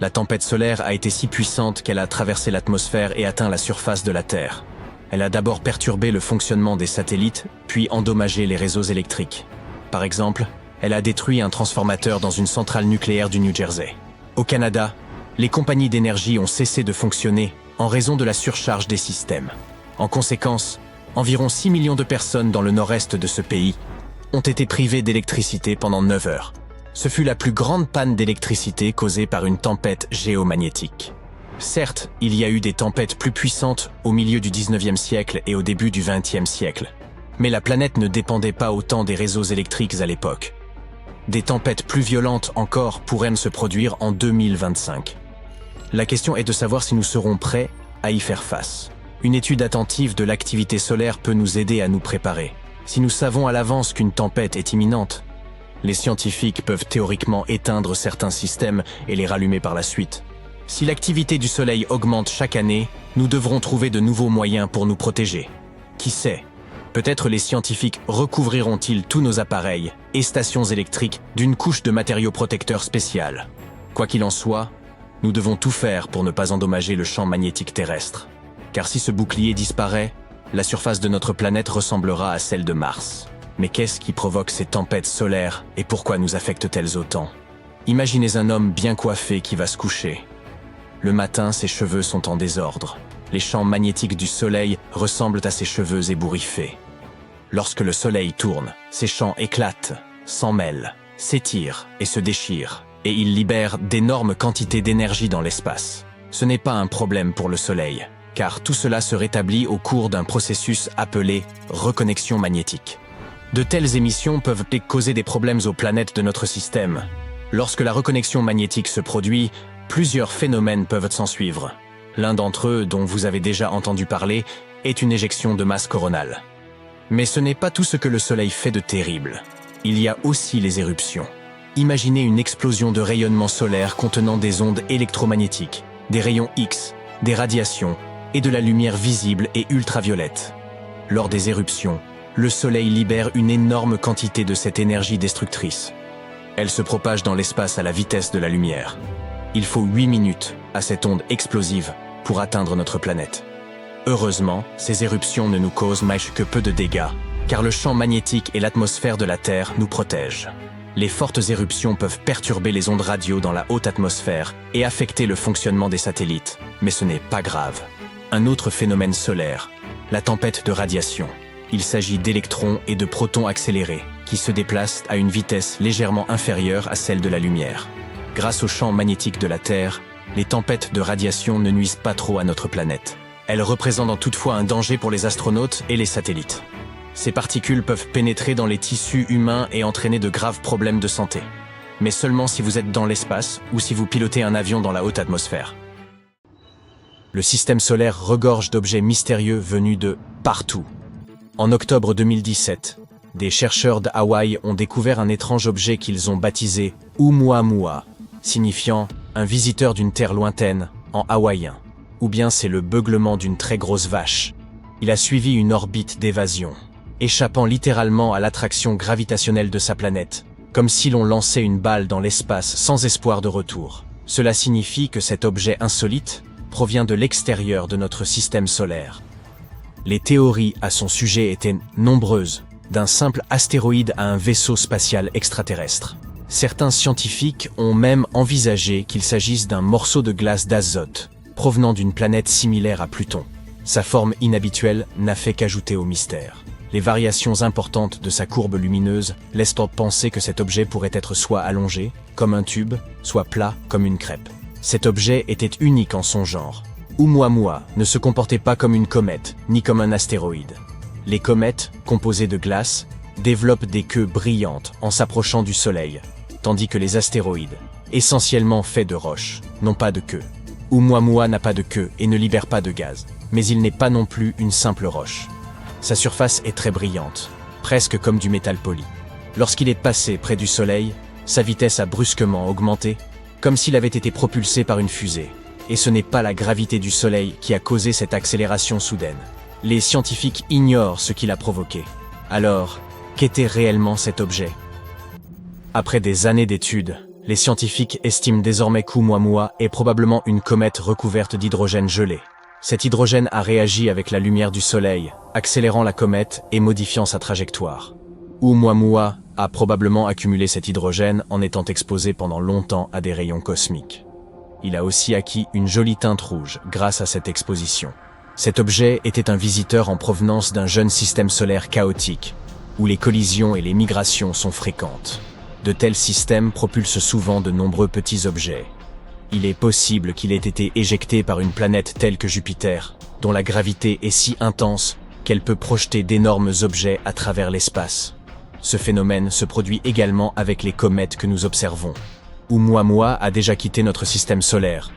La tempête solaire a été si puissante qu'elle a traversé l'atmosphère et atteint la surface de la Terre. Elle a d'abord perturbé le fonctionnement des satellites, puis endommagé les réseaux électriques. Par exemple, elle a détruit un transformateur dans une centrale nucléaire du New Jersey. Au Canada, les compagnies d'énergie ont cessé de fonctionner en raison de la surcharge des systèmes. En conséquence, environ 6 millions de personnes dans le nord-est de ce pays ont été privées d'électricité pendant 9 heures. Ce fut la plus grande panne d'électricité causée par une tempête géomagnétique. Certes, il y a eu des tempêtes plus puissantes au milieu du 19e siècle et au début du 20e siècle. Mais la planète ne dépendait pas autant des réseaux électriques à l'époque. Des tempêtes plus violentes encore pourraient se produire en 2025. La question est de savoir si nous serons prêts à y faire face. Une étude attentive de l'activité solaire peut nous aider à nous préparer. Si nous savons à l'avance qu'une tempête est imminente, les scientifiques peuvent théoriquement éteindre certains systèmes et les rallumer par la suite. Si l'activité du Soleil augmente chaque année, nous devrons trouver de nouveaux moyens pour nous protéger. Qui sait ? Peut-être les scientifiques recouvriront-ils tous nos appareils et stations électriques d'une couche de matériaux protecteurs spécial. Quoi qu'il en soit, nous devons tout faire pour ne pas endommager le champ magnétique terrestre. car si ce bouclier disparaît, la surface de notre planète ressemblera à celle de Mars. Mais qu'est-ce qui provoque ces tempêtes solaires et pourquoi nous affectent-elles autant? Imaginez un homme bien coiffé qui va se coucher. Le matin, ses cheveux sont en désordre. Les champs magnétiques du soleil ressemblent à ses cheveux ébouriffés. Lorsque le soleil tourne, ces champs éclatent, s'emmêlent, s'étirent et se déchirent, et ils libèrent d'énormes quantités d'énergie dans l'espace. Ce n'est pas un problème pour le soleil, car tout cela se rétablit au cours d'un processus appelé reconnexion magnétique. De telles émissions peuvent causer des problèmes aux planètes de notre système. Lorsque la reconnexion magnétique se produit, plusieurs phénomènes peuvent s'ensuivre. L'un d'entre eux, dont vous avez déjà entendu parler, est une éjection de masse coronale. Mais ce n'est pas tout ce que le Soleil fait de terrible. Il y a aussi les éruptions. Imaginez une explosion de rayonnement solaire contenant des ondes électromagnétiques, des rayons X, des radiations et de la lumière visible et ultraviolette. Lors des éruptions, le Soleil libère une énorme quantité de cette énergie destructrice. Elle se propage dans l'espace à la vitesse de la lumière. Il faut 8 minutes à cette onde explosive pour atteindre notre planète. Heureusement, ces éruptions ne nous causent que peu de dégâts, car le champ magnétique et l'atmosphère de la Terre nous protègent. Les fortes éruptions peuvent perturber les ondes radio dans la haute atmosphère et affecter le fonctionnement des satellites, mais ce n'est pas grave. Un autre phénomène solaire, la tempête de radiation. Il s'agit d'électrons et de protons accélérés, qui se déplacent à une vitesse légèrement inférieure à celle de la lumière. Grâce au champ magnétique de la Terre, les tempêtes de radiation ne nuisent pas trop à notre planète. Elles représentent toutefois un danger pour les astronautes et les satellites. Ces particules peuvent pénétrer dans les tissus humains et entraîner de graves problèmes de santé. Mais seulement si vous êtes dans l'espace ou si vous pilotez un avion dans la haute atmosphère. Le système solaire regorge d'objets mystérieux venus de partout. En octobre 2017, des chercheurs de Hawaï ont découvert un étrange objet qu'ils ont baptisé Oumuamua, signifiant « un visiteur d'une terre lointaine » en hawaïen. Ou bien c'est le beuglement d'une très grosse vache. Il a suivi une orbite d'évasion, échappant littéralement à l'attraction gravitationnelle de sa planète, comme si l'on lançait une balle dans l'espace sans espoir de retour. Cela signifie que cet objet insolite provient de l'extérieur de notre système solaire. Les théories à son sujet étaient nombreuses, d'un simple astéroïde à un vaisseau spatial extraterrestre. Certains scientifiques ont même envisagé qu'il s'agisse d'un morceau de glace d'azote, provenant d'une planète similaire à Pluton. Sa forme inhabituelle n'a fait qu'ajouter au mystère. Les variations importantes de sa courbe lumineuse laissent penser que cet objet pourrait être soit allongé, comme un tube, soit plat, comme une crêpe. Cet objet était unique en son genre. Oumuamua ne se comportait pas comme une comète, ni comme un astéroïde. Les comètes, composées de glace, développent des queues brillantes en s'approchant du Soleil, tandis que les astéroïdes, essentiellement faits de roches, n'ont pas de queue. Oumuamua n'a pas de queue et ne libère pas de gaz, mais il n'est pas non plus une simple roche. Sa surface est très brillante, presque comme du métal poli. Lorsqu'il est passé près du Soleil, sa vitesse a brusquement augmenté, comme s'il avait été propulsé par une fusée. Et ce n'est pas la gravité du Soleil qui a causé cette accélération soudaine. Les scientifiques ignorent ce qui l'a provoqué. Alors, qu'était réellement cet objet? Après des années d'études, les scientifiques estiment désormais qu'Oumuamua est probablement une comète recouverte d'hydrogène gelé. Cet hydrogène a réagi avec la lumière du Soleil, accélérant la comète et modifiant sa trajectoire. Oumuamua a probablement accumulé cet hydrogène en étant exposé pendant longtemps à des rayons cosmiques. Il a aussi acquis une jolie teinte rouge grâce à cette exposition. Cet objet était un visiteur en provenance d'un jeune système solaire chaotique, où les collisions et les migrations sont fréquentes. De tels systèmes propulsent souvent de nombreux petits objets. Il est possible qu'il ait été éjecté par une planète telle que Jupiter, dont la gravité est si intense qu'elle peut projeter d'énormes objets à travers l'espace. Ce phénomène se produit également avec les comètes que nous observons. Oumuamua a déjà quitté notre système solaire,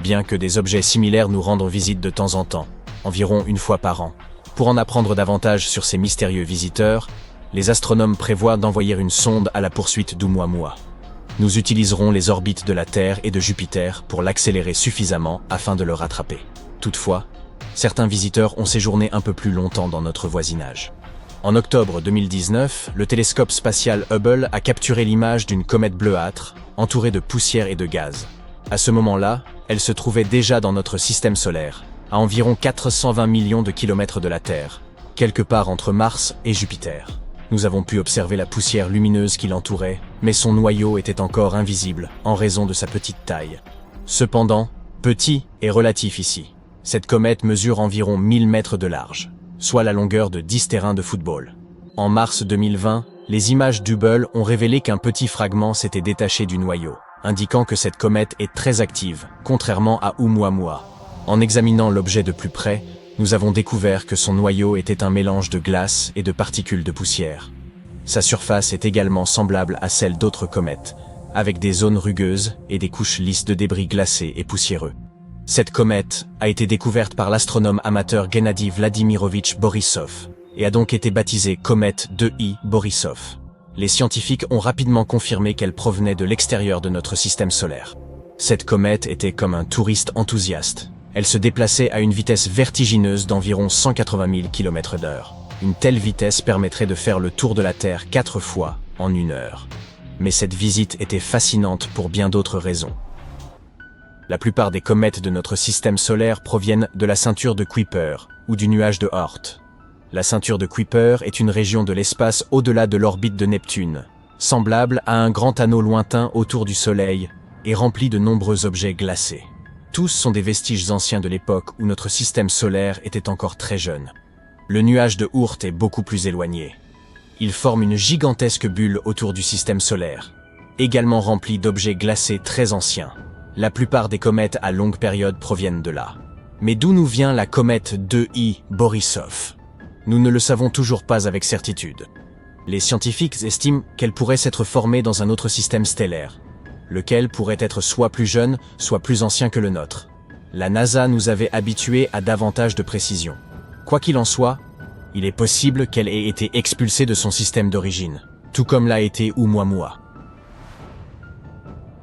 bien que des objets similaires nous rendent visite de temps en temps, environ une fois par an. Pour en apprendre davantage sur ces mystérieux visiteurs, les astronomes prévoient d'envoyer une sonde à la poursuite d'Oumuamua. Nous utiliserons les orbites de la Terre et de Jupiter pour l'accélérer suffisamment afin de le rattraper. Toutefois, certains visiteurs ont séjourné un peu plus longtemps dans notre voisinage. En octobre 2019, le télescope spatial Hubble a capturé l'image d'une comète bleuâtre, entourée de poussière et de gaz. À ce moment-là, elle se trouvait déjà dans notre système solaire, à environ 420 millions de kilomètres de la Terre, quelque part entre Mars et Jupiter. Nous avons pu observer la poussière lumineuse qui l'entourait, mais son noyau était encore invisible en raison de sa petite taille. Cependant, petit est relatif ici. Cette comète mesure environ 1000 mètres de large, soit la longueur de 10 terrains de football. En mars 2020, les images d'Hubble ont révélé qu'un petit fragment s'était détaché du noyau, indiquant que cette comète est très active, contrairement à Oumuamua. En examinant l'objet de plus près, nous avons découvert que son noyau était un mélange de glace et de particules de poussière. Sa surface est également semblable à celle d'autres comètes, avec des zones rugueuses et des couches lisses de débris glacés et poussiéreux. Cette comète a été découverte par l'astronome amateur Gennady Vladimirovitch Borisov et a donc été baptisée comète 2I Borisov. Les scientifiques ont rapidement confirmé qu'elle provenait de l'extérieur de notre système solaire. Cette comète était comme un touriste enthousiaste. Elle se déplaçait à une vitesse vertigineuse d'environ 180 000 km/h. Une telle vitesse permettrait de faire le tour de la Terre 4 fois en 1 heure. Mais cette visite était fascinante pour bien d'autres raisons. La plupart des comètes de notre système solaire proviennent de la ceinture de Kuiper ou du nuage de Oort. La ceinture de Kuiper est une région de l'espace au-delà de l'orbite de Neptune, semblable à un grand anneau lointain autour du Soleil et rempli de nombreux objets glacés. Tous sont des vestiges anciens de l'époque où notre système solaire était encore très jeune. Le nuage de Oort est beaucoup plus éloigné. Il forme une gigantesque bulle autour du système solaire, également remplie d'objets glacés très anciens. La plupart des comètes à longue période proviennent de là. Mais d'où nous vient la comète 2I Borisov? Nous ne le savons toujours pas avec certitude. Les scientifiques estiment qu'elle pourrait s'être formée dans un autre système stellaire, lequel pourrait être soit plus jeune, soit plus ancien que le nôtre. La NASA nous avait habitués à davantage de précision. Quoi qu'il en soit, il est possible qu'elle ait été expulsée de son système d'origine, tout comme l'a été Oumuamua.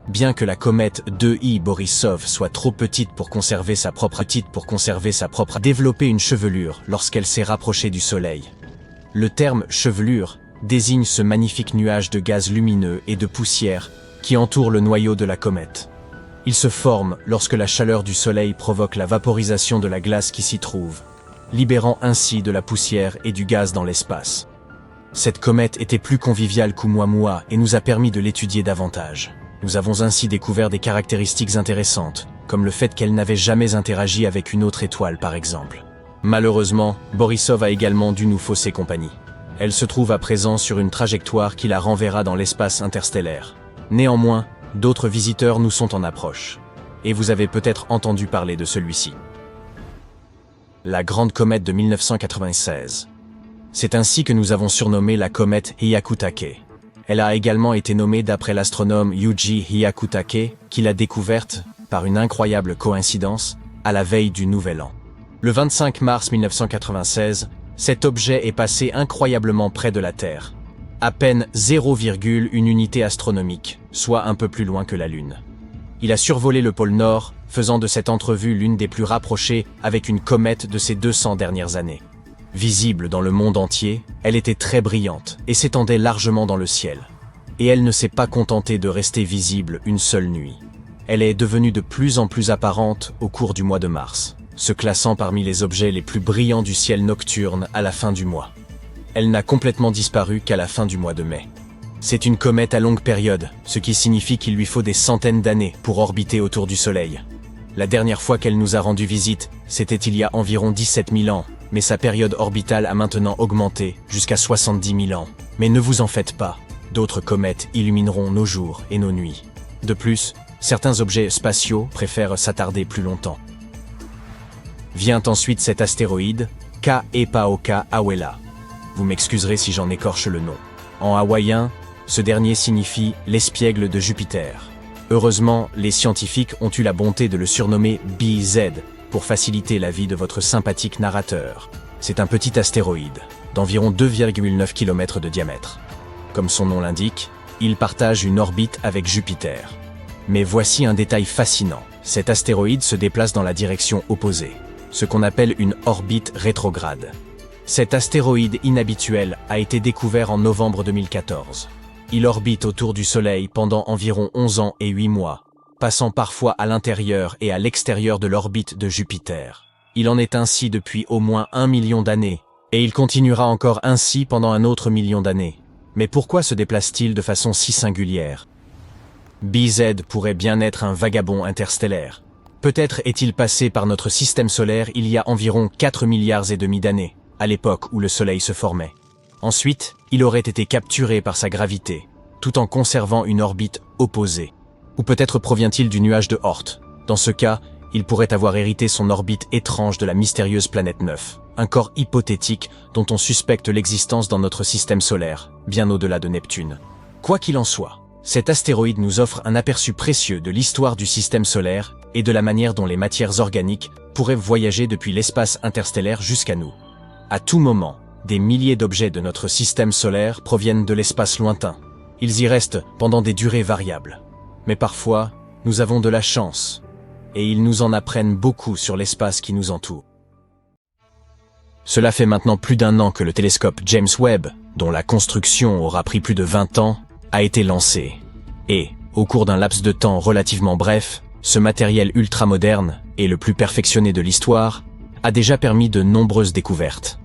Bien que la comète 2I Borisov soit trop petite pour conserver sa propre développer une chevelure lorsqu'elle s'est rapprochée du Soleil. Le terme chevelure désigne ce magnifique nuage de gaz lumineux et de poussière qui entoure le noyau de la comète. Il se forme lorsque la chaleur du Soleil provoque la vaporisation de la glace qui s'y trouve, libérant ainsi de la poussière et du gaz dans l'espace. Cette comète était plus conviviale qu'Oumuamua et nous a permis de l'étudier davantage. Nous avons ainsi découvert des caractéristiques intéressantes, comme le fait qu'elle n'avait jamais interagi avec une autre étoile par exemple. Malheureusement, Borisov a également dû nous fausser compagnie. Elle se trouve à présent sur une trajectoire qui la renverra dans l'espace interstellaire. Néanmoins, d'autres visiteurs nous sont en approche. Et vous avez peut-être entendu parler de celui-ci. La grande comète de 1996. C'est ainsi que nous avons surnommé la comète Hyakutake. Elle a également été nommée d'après l'astronome Yuji Hyakutake, qui l'a découverte, par une incroyable coïncidence, à la veille du Nouvel An. Le 25 mars 1996, cet objet est passé incroyablement près de la Terre. À peine 0,1 unité astronomique, soit un peu plus loin que la Lune. Il a survolé le pôle Nord, faisant de cette entrevue l'une des plus rapprochées avec une comète de ces 200 dernières années. Visible dans le monde entier, elle était très brillante et s'étendait largement dans le ciel. Et elle ne s'est pas contentée de rester visible une seule nuit. Elle est devenue de plus en plus apparente au cours du mois de mars, se classant parmi les objets les plus brillants du ciel nocturne à la fin du mois. Elle n'a complètement disparu qu'à la fin du mois de mai. C'est une comète à longue période, ce qui signifie qu'il lui faut des centaines d'années pour orbiter autour du Soleil. La dernière fois qu'elle nous a rendu visite, c'était il y a environ 17 000 ans, mais sa période orbitale a maintenant augmenté jusqu'à 70 000 ans. Mais ne vous en faites pas, d'autres comètes illumineront nos jours et nos nuits. De plus, certains objets spatiaux préfèrent s'attarder plus longtemps. Vient ensuite cet astéroïde, Kaepaoka Awela. Vous m'excuserez si j'en écorche le nom. En hawaïen, ce dernier signifie l'espiègle de Jupiter. Heureusement, les scientifiques ont eu la bonté de le surnommer BZ pour faciliter la vie de votre sympathique narrateur. C'est un petit astéroïde, d'environ 2,9 km de diamètre. Comme son nom l'indique, il partage une orbite avec Jupiter. Mais voici un détail fascinant. Cet astéroïde se déplace dans la direction opposée, ce qu'on appelle une orbite rétrograde. Cet astéroïde inhabituel a été découvert en novembre 2014. Il orbite autour du Soleil pendant environ 11 ans et 8 mois, passant parfois à l'intérieur et à l'extérieur de l'orbite de Jupiter. Il en est ainsi depuis au moins 1 million d'années, et il continuera encore ainsi pendant un autre million d'années. Mais pourquoi se déplace-t-il de façon si singulière? BZ pourrait bien être un vagabond interstellaire. Peut-être est-il passé par notre système solaire il y a environ 4 milliards et demi d'années, à l'époque où le Soleil se formait. Ensuite, il aurait été capturé par sa gravité, tout en conservant une orbite opposée. Ou peut-être provient-il du nuage de Oort. Dans ce cas, il pourrait avoir hérité son orbite étrange de la mystérieuse planète 9, un corps hypothétique dont on suspecte l'existence dans notre système solaire, bien au-delà de Neptune. Quoi qu'il en soit, cet astéroïde nous offre un aperçu précieux de l'histoire du système solaire et de la manière dont les matières organiques pourraient voyager depuis l'espace interstellaire jusqu'à nous. À tout moment, des milliers d'objets de notre système solaire proviennent de l'espace lointain. Ils y restent pendant des durées variables. Mais parfois, nous avons de la chance, et ils nous en apprennent beaucoup sur l'espace qui nous entoure. Cela fait maintenant plus d'1 an que le télescope James Webb, dont la construction aura pris plus de 20 ans, a été lancé. Et, au cours d'un laps de temps relativement bref, ce matériel ultramoderne, et le plus perfectionné de l'histoire, a déjà permis de nombreuses découvertes.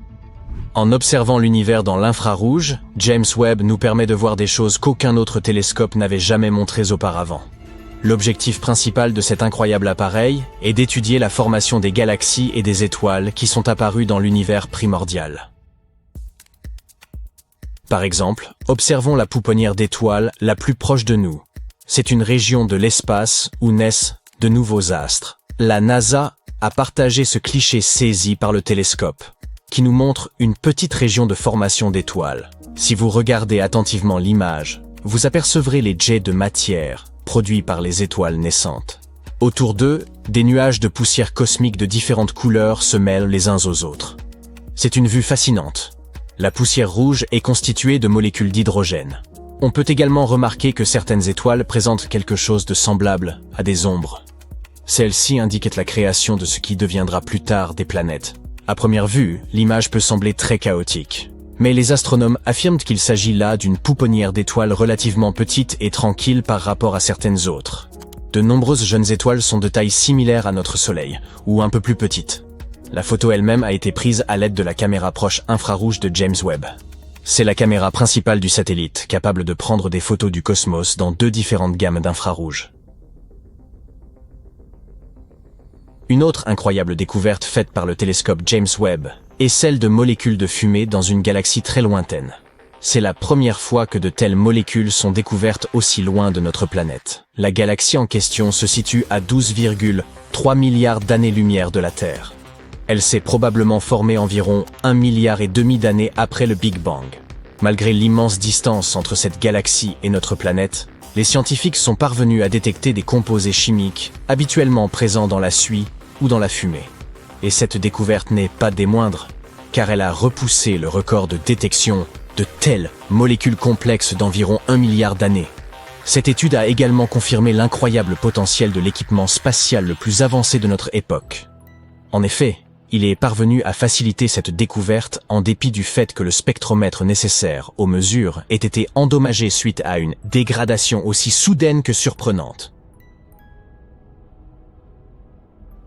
En observant l'univers dans l'infrarouge, James Webb nous permet de voir des choses qu'aucun autre télescope n'avait jamais montrées auparavant. L'objectif principal de cet incroyable appareil est d'étudier la formation des galaxies et des étoiles qui sont apparues dans l'univers primordial. Par exemple, observons la pouponnière d'étoiles la plus proche de nous. C'est une région de l'espace où naissent de nouveaux astres. La NASA a partagé ce cliché saisi par le télescope, qui nous montre une petite région de formation d'étoiles. Si vous regardez attentivement l'image, vous apercevrez les jets de matière produits par les étoiles naissantes. Autour d'eux, des nuages de poussière cosmique de différentes couleurs se mêlent les uns aux autres. C'est une vue fascinante. La poussière rouge est constituée de molécules d'hydrogène. On peut également remarquer que certaines étoiles présentent quelque chose de semblable à des ombres. Celles-ci indiquent la création de ce qui deviendra plus tard des planètes. À première vue, l'image peut sembler très chaotique. Mais les astronomes affirment qu'il s'agit là d'une pouponnière d'étoiles relativement petite et tranquille par rapport à certaines autres. De nombreuses jeunes étoiles sont de taille similaire à notre Soleil, ou un peu plus petites. La photo elle-même a été prise à l'aide de la caméra proche infrarouge de James Webb. C'est la caméra principale du satellite, capable de prendre des photos du cosmos dans 2 différentes gammes d'infrarouge. Une autre incroyable découverte faite par le télescope James Webb est celle de molécules de fumée dans une galaxie très lointaine. C'est la première fois que de telles molécules sont découvertes aussi loin de notre planète. La galaxie en question se situe à 12,3 milliards d'années-lumière de la Terre. Elle s'est probablement formée environ 1,5 milliard d'années après le Big Bang. Malgré l'immense distance entre cette galaxie et notre planète, les scientifiques sont parvenus à détecter des composés chimiques habituellement présents dans la suie ou dans la fumée. Et cette découverte n'est pas des moindres, car elle a repoussé le record de détection de telles molécules complexes d'environ 1 milliard d'années. Cette étude a également confirmé l'incroyable potentiel de l'équipement spatial le plus avancé de notre époque. En effet, il est parvenu à faciliter cette découverte en dépit du fait que le spectromètre nécessaire aux mesures ait été endommagé suite à une dégradation aussi soudaine que surprenante.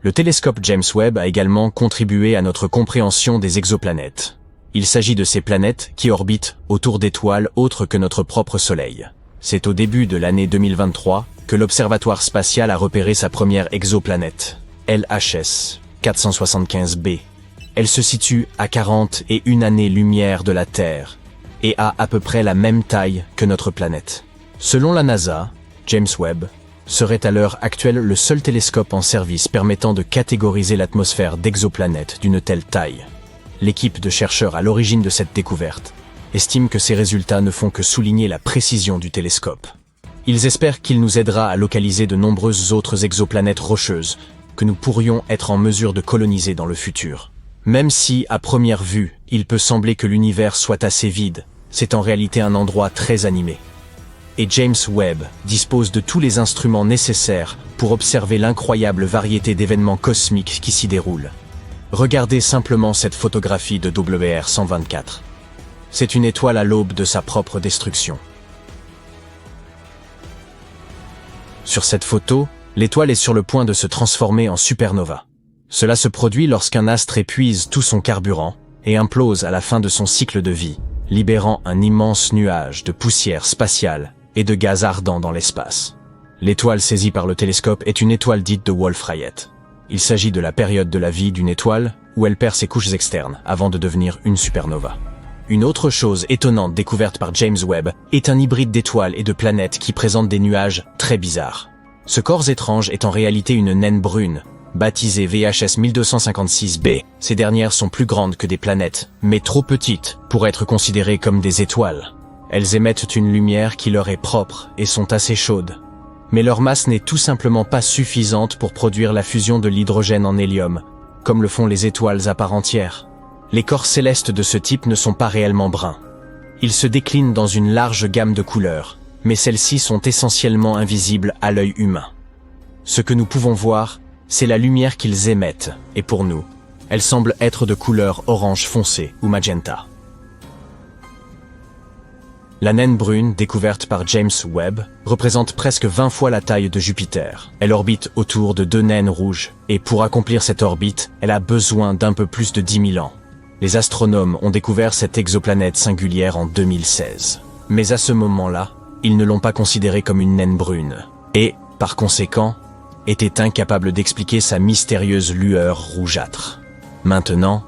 Le télescope James Webb a également contribué à notre compréhension des exoplanètes. Il s'agit de ces planètes qui orbitent autour d'étoiles autres que notre propre Soleil. C'est au début de l'année 2023 que l'Observatoire spatial a repéré sa première exoplanète, LHS 475b. Elle se situe à 41 années-lumière de la Terre et a à peu près la même taille que notre planète. Selon la NASA, James Webb serait à l'heure actuelle le seul télescope en service permettant de catégoriser l'atmosphère d'exoplanètes d'une telle taille. L'équipe de chercheurs à l'origine de cette découverte estime que ces résultats ne font que souligner la précision du télescope. Ils espèrent qu'il nous aidera à localiser de nombreuses autres exoplanètes rocheuses que nous pourrions être en mesure de coloniser dans le futur. Même si, à première vue, il peut sembler que l'univers soit assez vide, c'est en réalité un endroit très animé. Et James Webb dispose de tous les instruments nécessaires pour observer l'incroyable variété d'événements cosmiques qui s'y déroulent. Regardez simplement cette photographie de WR124. C'est une étoile à l'aube de sa propre destruction. Sur cette photo, l'étoile est sur le point de se transformer en supernova. Cela se produit lorsqu'un astre épuise tout son carburant et implose à la fin de son cycle de vie, libérant un immense nuage de poussière spatiale et de gaz ardent dans l'espace. L'étoile saisie par le télescope est une étoile dite de Wolf-Rayet. Il s'agit de la période de la vie d'une étoile où elle perd ses couches externes avant de devenir une supernova. Une autre chose étonnante découverte par James Webb est un hybride d'étoiles et de planètes qui présente des nuages très bizarres. Ce corps étrange est en réalité une naine brune, baptisée VHS 1256b. Ces dernières sont plus grandes que des planètes, mais trop petites pour être considérées comme des étoiles. Elles émettent une lumière qui leur est propre et sont assez chaudes. Mais leur masse n'est tout simplement pas suffisante pour produire la fusion de l'hydrogène en hélium, comme le font les étoiles à part entière. Les corps célestes de ce type ne sont pas réellement bruns. Ils se déclinent dans une large gamme de couleurs, mais celles-ci sont essentiellement invisibles à l'œil humain. Ce que nous pouvons voir, c'est la lumière qu'ils émettent, et pour nous, elle semble être de couleur orange foncé ou magenta. La naine brune, découverte par James Webb, représente presque 20 fois la taille de Jupiter. Elle orbite autour de 2 naines rouges, et pour accomplir cette orbite, elle a besoin d'un peu plus de 10 000 ans. Les astronomes ont découvert cette exoplanète singulière en 2016. Mais à ce moment-là, ils ne l'ont pas considérée comme une naine brune, et, par conséquent, étaient incapables d'expliquer sa mystérieuse lueur rougeâtre. Maintenant,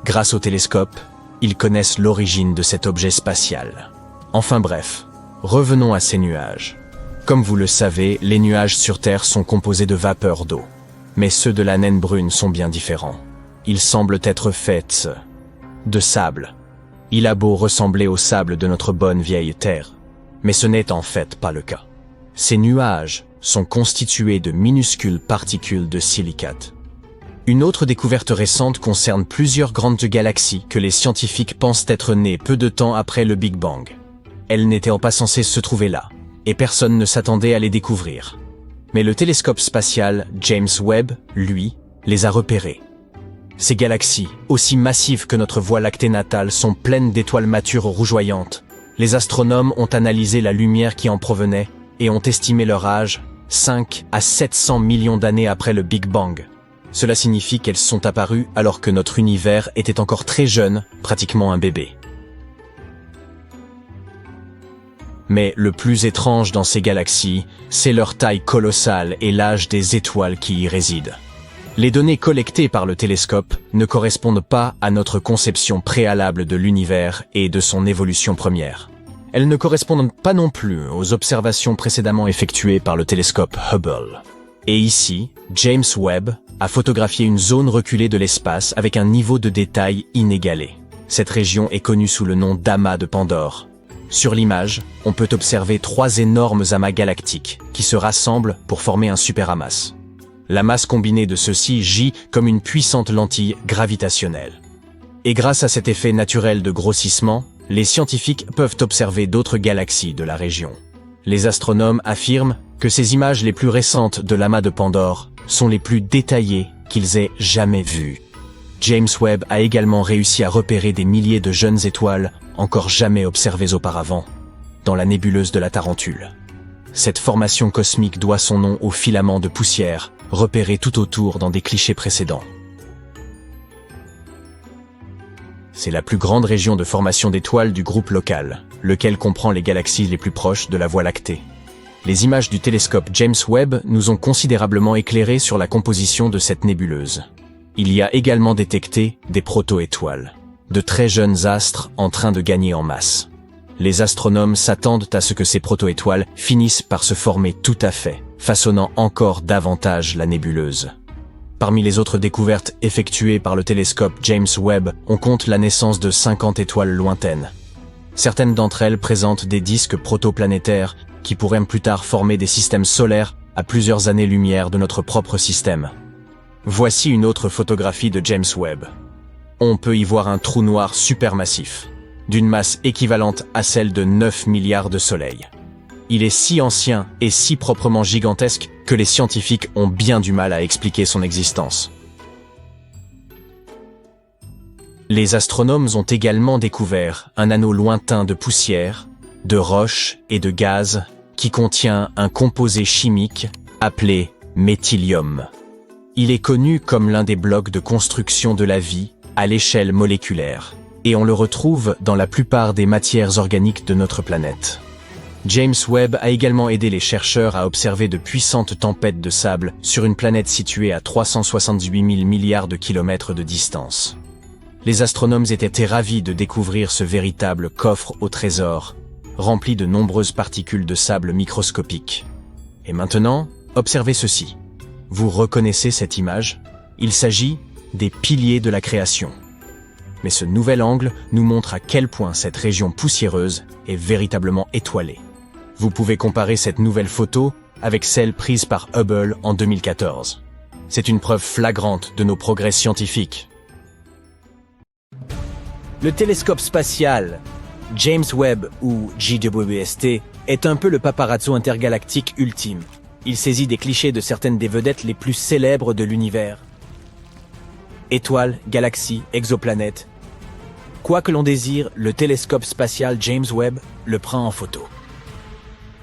grâce au télescope, ils connaissent l'origine de cet objet spatial. Enfin bref, revenons à ces nuages. Comme vous le savez, les nuages sur Terre sont composés de vapeur d'eau. Mais ceux de la naine brune sont bien différents. Ils semblent être faits de sable. Il a beau ressembler au sable de notre bonne vieille Terre, mais ce n'est en fait pas le cas. Ces nuages sont constitués de minuscules particules de silicate. Une autre découverte récente concerne plusieurs grandes galaxies que les scientifiques pensent être nées peu de temps après le Big Bang. Elles n'étaient pas censées se trouver là, et personne ne s'attendait à les découvrir. Mais le télescope spatial James Webb, lui, les a repérées. Ces galaxies, aussi massives que notre Voie lactée natale, sont pleines d'étoiles matures rougeoyantes. Les astronomes ont analysé la lumière qui en provenait et ont estimé leur âge 5 à 700 millions d'années après le Big Bang. Cela signifie qu'elles sont apparues alors que notre univers était encore très jeune, pratiquement un bébé. Mais le plus étrange dans ces galaxies, c'est leur taille colossale et l'âge des étoiles qui y résident. Les données collectées par le télescope ne correspondent pas à notre conception préalable de l'univers et de son évolution première. Elles ne correspondent pas non plus aux observations précédemment effectuées par le télescope Hubble. Et ici, James Webb a photographié une zone reculée de l'espace avec un niveau de détail inégalé. Cette région est connue sous le nom d'amas de Pandore. Sur l'image, on peut observer 3 énormes amas galactiques qui se rassemblent pour former un superamas. La masse combinée de ceux-ci gît comme une puissante lentille gravitationnelle. Et grâce à cet effet naturel de grossissement, les scientifiques peuvent observer d'autres galaxies de la région. Les astronomes affirment que ces images les plus récentes de l'amas de Pandore sont les plus détaillées qu'ils aient jamais vues. James Webb a également réussi à repérer des milliers de jeunes étoiles encore jamais observées auparavant, dans la nébuleuse de la Tarentule. Cette formation cosmique doit son nom aux filaments de poussière repérés tout autour dans des clichés précédents. C'est la plus grande région de formation d'étoiles du groupe local, lequel comprend les galaxies les plus proches de la Voie lactée. Les images du télescope James Webb nous ont considérablement éclairés sur la composition de cette nébuleuse. Il y a également détecté des proto-étoiles, de très jeunes astres en train de gagner en masse. Les astronomes s'attendent à ce que ces proto-étoiles finissent par se former tout à fait, façonnant encore davantage la nébuleuse. Parmi les autres découvertes effectuées par le télescope James Webb, on compte la naissance de 50 étoiles lointaines. Certaines d'entre elles présentent des disques protoplanétaires qui pourraient plus tard former des systèmes solaires à plusieurs années-lumière de notre propre système. Voici une autre photographie de James Webb. On peut y voir un trou noir supermassif, d'une masse équivalente à celle de 9 milliards de soleils. Il est si ancien et si proprement gigantesque que les scientifiques ont bien du mal à expliquer son existence. Les astronomes ont également découvert un anneau lointain de poussière, de roches et de gaz qui contient un composé chimique appelé méthylium. Il est connu comme l'un des blocs de construction de la vie à l'échelle moléculaire, et on le retrouve dans la plupart des matières organiques de notre planète. James Webb a également aidé les chercheurs à observer de puissantes tempêtes de sable sur une planète située à 378 000 milliards de kilomètres de distance. Les astronomes étaient ravis de découvrir ce véritable coffre au trésor, rempli de nombreuses particules de sable microscopiques. Et maintenant, observez ceci. Vous reconnaissez cette image? Il s'agit des piliers de la création. Mais ce nouvel angle nous montre à quel point cette région poussiéreuse est véritablement étoilée. Vous pouvez comparer cette nouvelle photo avec celle prise par Hubble en 2014. C'est une preuve flagrante de nos progrès scientifiques. Le télescope spatial James Webb, ou JWST, est un peu le paparazzo intergalactique ultime. Il saisit des clichés de certaines des vedettes les plus célèbres de l'univers. Étoiles, galaxies, exoplanètes. Quoi que l'on désire, le télescope spatial James Webb le prend en photo.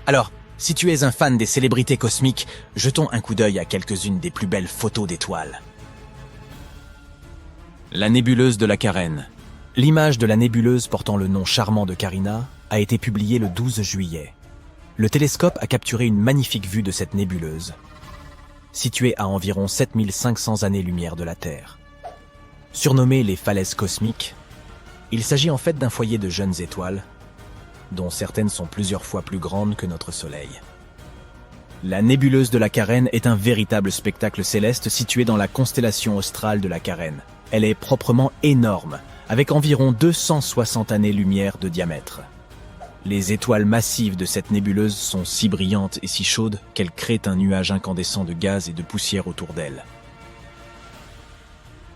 Alors, si tu es un fan des célébrités cosmiques, jetons un coup d'œil à quelques-unes des plus belles photos d'étoiles. La nébuleuse de la Carène. L'image de la nébuleuse portant le nom charmant de Carina a été publiée le 12 juillet. Le télescope a capturé une magnifique vue de cette nébuleuse, située à environ 7500 années-lumière de la Terre. Surnommée les falaises cosmiques, il s'agit en fait d'un foyer de jeunes étoiles, dont certaines sont plusieurs fois plus grandes que notre Soleil. La nébuleuse de la Carène est un véritable spectacle céleste situé dans la constellation australe de la Carène. Elle est proprement énorme, avec environ 260 années-lumière de diamètre. Les étoiles massives de cette nébuleuse sont si brillantes et si chaudes qu'elles créent un nuage incandescent de gaz et de poussière autour d'elles.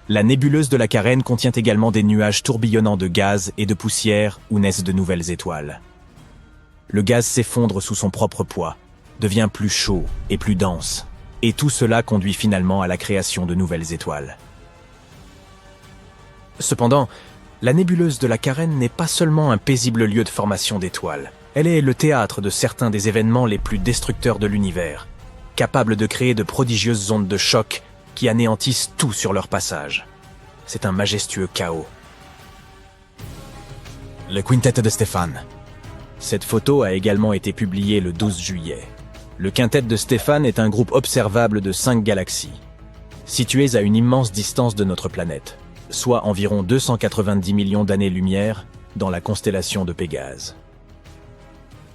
La nébuleuse de la Carène contient également des nuages tourbillonnants de gaz et de poussière où naissent de nouvelles étoiles. Le gaz s'effondre sous son propre poids, devient plus chaud et plus dense, et tout cela conduit finalement à la création de nouvelles étoiles. Cependant, la nébuleuse de la Carène n'est pas seulement un paisible lieu de formation d'étoiles. Elle est le théâtre de certains des événements les plus destructeurs de l'univers, capable de créer de prodigieuses ondes de choc qui anéantissent tout sur leur passage. C'est un majestueux chaos. Le quintet de Stéphane. Cette photo a également été publiée le 12 juillet. Le quintet de Stéphane est un groupe observable de 5 galaxies, situées à une immense distance de notre planète, soit environ 290 millions d'années-lumière dans la constellation de Pégase.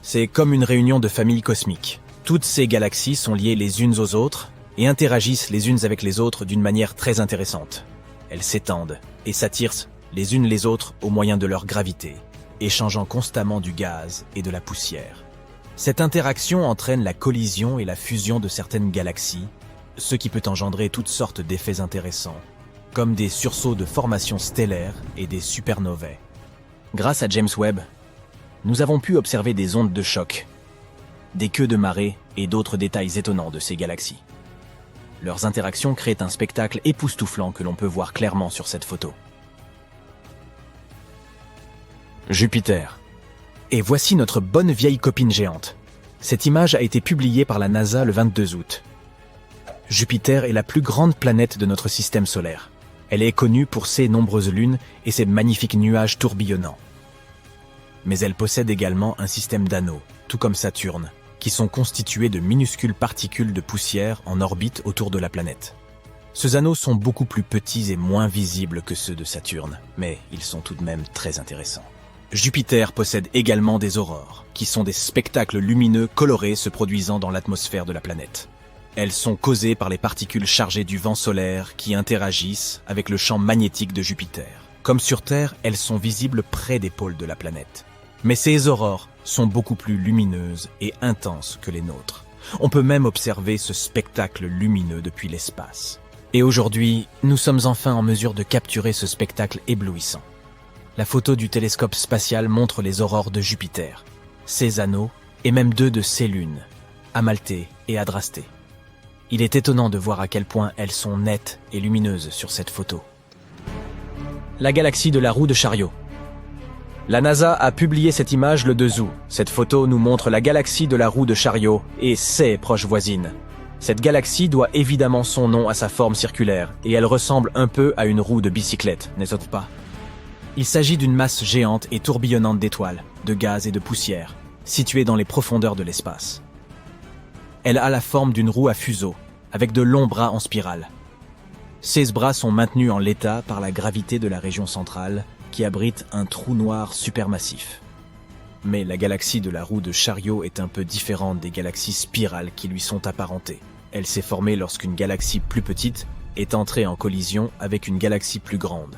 C'est comme une réunion de familles cosmiques. Toutes ces galaxies sont liées les unes aux autres et interagissent les unes avec les autres d'une manière très intéressante. Elles s'étendent et s'attirent les unes les autres au moyen de leur gravité, échangeant constamment du gaz et de la poussière. Cette interaction entraîne la collision et la fusion de certaines galaxies, ce qui peut engendrer toutes sortes d'effets intéressants, comme des sursauts de formations stellaires et des supernovae. Grâce à James Webb, nous avons pu observer des ondes de choc, des queues de marée et d'autres détails étonnants de ces galaxies. Leurs interactions créent un spectacle époustouflant que l'on peut voir clairement sur cette photo. Jupiter. Et voici notre bonne vieille copine géante. Cette image a été publiée par la NASA le 22 août. Jupiter est la plus grande planète de notre système solaire. Elle est connue pour ses nombreuses lunes et ses magnifiques nuages tourbillonnants. Mais elle possède également un système d'anneaux, tout comme Saturne, qui sont constitués de minuscules particules de poussière en orbite autour de la planète. Ces anneaux sont beaucoup plus petits et moins visibles que ceux de Saturne, mais ils sont tout de même très intéressants. Jupiter possède également des aurores, qui sont des spectacles lumineux colorés se produisant dans l'atmosphère de la planète. Elles sont causées par les particules chargées du vent solaire qui interagissent avec le champ magnétique de Jupiter. Comme sur Terre, elles sont visibles près des pôles de la planète. Mais ces aurores sont beaucoup plus lumineuses et intenses que les nôtres. On peut même observer ce spectacle lumineux depuis l'espace. Et aujourd'hui, nous sommes enfin en mesure de capturer ce spectacle éblouissant. La photo du télescope spatial montre les aurores de Jupiter, ses anneaux et même 2 de ses lunes, Amalthée et Adrastée. Il est étonnant de voir à quel point elles sont nettes et lumineuses sur cette photo. La galaxie de la roue de chariot. La NASA a publié cette image le 2 août. Cette photo nous montre la galaxie de la roue de chariot et ses proches voisines. Cette galaxie doit évidemment son nom à sa forme circulaire, et elle ressemble un peu à une roue de bicyclette, n'est-ce pas? Il s'agit d'une masse géante et tourbillonnante d'étoiles, de gaz et de poussière, située dans les profondeurs de l'espace. Elle a la forme d'une roue à fuseau, avec de longs bras en spirale. Ces bras sont maintenus en l'état par la gravité de la région centrale, qui abrite un trou noir supermassif. Mais la galaxie de la roue de chariot est un peu différente des galaxies spirales qui lui sont apparentées. Elle s'est formée lorsqu'une galaxie plus petite est entrée en collision avec une galaxie plus grande,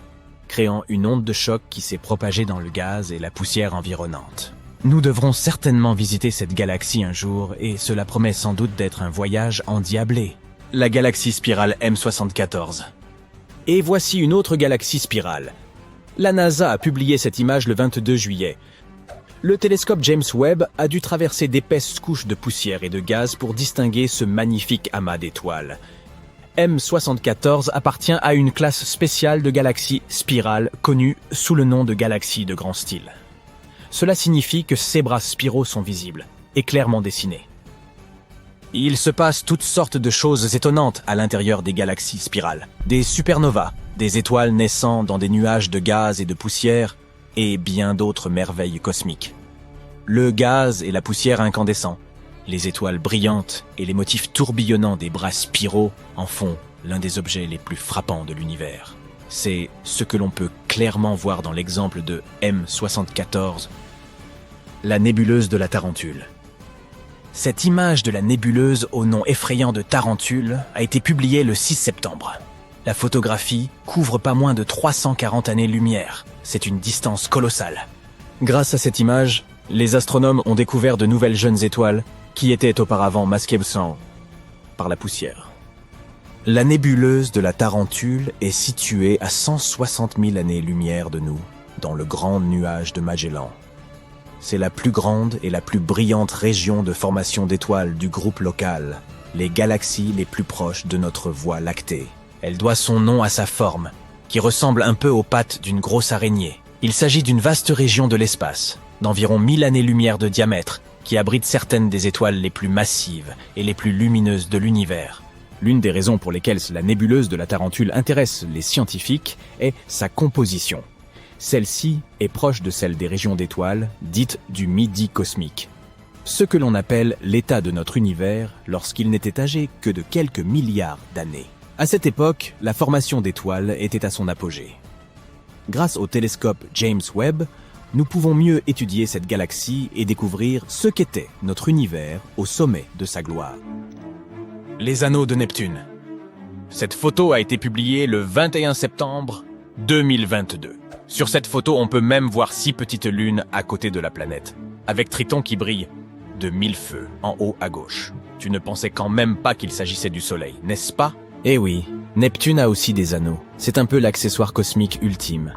créant une onde de choc qui s'est propagée dans le gaz et la poussière environnante. Nous devrons certainement visiter cette galaxie un jour, et cela promet sans doute d'être un voyage endiablé. La galaxie spirale M74. Et voici une autre galaxie spirale. La NASA a publié cette image le 22 juillet. Le télescope James Webb a dû traverser d'épaisses couches de poussière et de gaz pour distinguer ce magnifique amas d'étoiles. M74 appartient à une classe spéciale de galaxies spirales connue sous le nom de galaxies de grand style. Cela signifie que ces bras spiraux sont visibles et clairement dessinés. Il se passe toutes sortes de choses étonnantes à l'intérieur des galaxies spirales. Des supernovas, des étoiles naissant dans des nuages de gaz et de poussière, et bien d'autres merveilles cosmiques. Le gaz et la poussière incandescents, les étoiles brillantes et les motifs tourbillonnants des bras spiraux en font l'un des objets les plus frappants de l'univers. C'est ce que l'on peut clairement voir dans l'exemple de M74, la nébuleuse de la Tarentule. Cette image de la nébuleuse au nom effrayant de Tarentule a été publiée le 6 septembre. La photographie couvre pas moins de 340 années-lumière. C'est une distance colossale. Grâce à cette image, les astronomes ont découvert de nouvelles jeunes étoiles qui étaient auparavant masquées par la poussière. La nébuleuse de la Tarentule est située à 160 000 années-lumière de nous, dans le grand nuage de Magellan. C'est la plus grande et la plus brillante région de formation d'étoiles du groupe local, les galaxies les plus proches de notre Voie lactée. Elle doit son nom à sa forme, qui ressemble un peu aux pattes d'une grosse araignée. Il s'agit d'une vaste région de l'espace, d'environ 1000 années-lumière de diamètre, qui abrite certaines des étoiles les plus massives et les plus lumineuses de l'univers. L'une des raisons pour lesquelles la nébuleuse de la Tarentule intéresse les scientifiques est sa composition. Celle-ci est proche de celle des régions d'étoiles, dites du midi cosmique. Ce que l'on appelle l'état de notre univers lorsqu'il n'était âgé que de quelques milliards d'années. À cette époque, la formation d'étoiles était à son apogée. Grâce au télescope James Webb, nous pouvons mieux étudier cette galaxie et découvrir ce qu'était notre univers au sommet de sa gloire. Les anneaux de Neptune. Cette photo a été publiée le 21 septembre 2022. Sur cette photo, on peut même voir 6 petites lunes à côté de la planète, avec Triton qui brille de 1000 feux en haut à gauche. Tu ne pensais quand même pas qu'il s'agissait du Soleil, n'est-ce pas? Eh oui, Neptune a aussi des anneaux. C'est un peu l'accessoire cosmique ultime.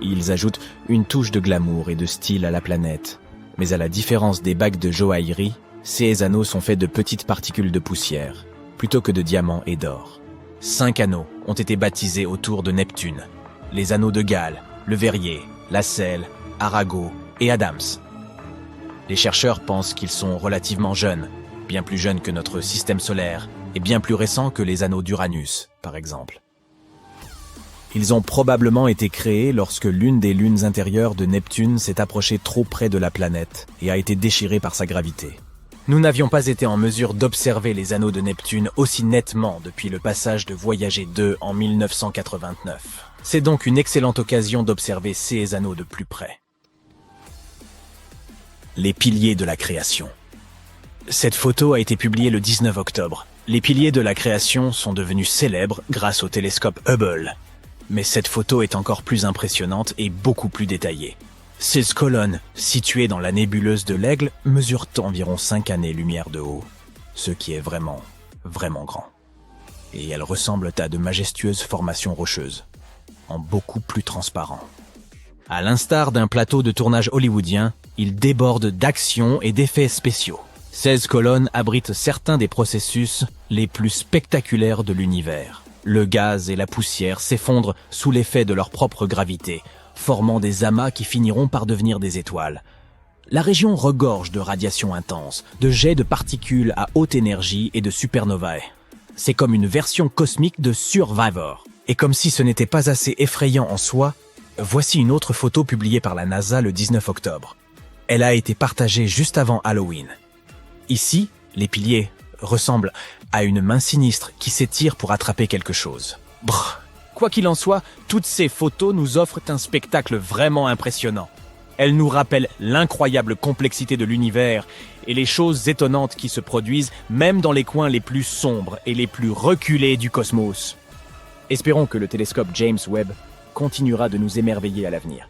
Ils ajoutent une touche de glamour et de style à la planète. Mais à la différence des bagues de joaillerie, ces anneaux sont faits de petites particules de poussière, plutôt que de diamants et d'or. 5 anneaux ont été baptisés autour de Neptune. Les anneaux de Gale, le Verrier, Lassell, Arago et Adams. Les chercheurs pensent qu'ils sont relativement jeunes, bien plus jeunes que notre système solaire et bien plus récents que les anneaux d'Uranus, par exemple. Ils ont probablement été créés lorsque l'une des lunes intérieures de Neptune s'est approchée trop près de la planète et a été déchirée par sa gravité. Nous n'avions pas été en mesure d'observer les anneaux de Neptune aussi nettement depuis le passage de Voyager 2 en 1989. C'est donc une excellente occasion d'observer ces anneaux de plus près. Les piliers de la création. Cette photo a été publiée le 19 octobre. Les piliers de la création sont devenus célèbres grâce au télescope Hubble. Mais cette photo est encore plus impressionnante et beaucoup plus détaillée. Ces colonnes, situées dans la nébuleuse de l'Aigle, mesurent environ 5 années-lumière de haut, ce qui est vraiment, vraiment grand. Et elles ressemblent à de majestueuses formations rocheuses, en beaucoup plus transparent. À l'instar d'un plateau de tournage hollywoodien, il déborde d'actions et d'effets spéciaux. 16 colonnes abritent certains des processus les plus spectaculaires de l'univers. Le gaz et la poussière s'effondrent sous l'effet de leur propre gravité, formant des amas qui finiront par devenir des étoiles. La région regorge de radiations intenses, de jets de particules à haute énergie et de supernovae. C'est comme une version cosmique de Survivor. Et comme si ce n'était pas assez effrayant en soi, voici une autre photo publiée par la NASA le 19 octobre. Elle a été partagée juste avant Halloween. Ici, les piliers ressemblent à une main sinistre qui s'étire pour attraper quelque chose. Brrr. Quoi qu'il en soit, toutes ces photos nous offrent un spectacle vraiment impressionnant. Elles nous rappellent l'incroyable complexité de l'univers et les choses étonnantes qui se produisent même dans les coins les plus sombres et les plus reculés du cosmos. Espérons que le télescope James Webb continuera de nous émerveiller à l'avenir.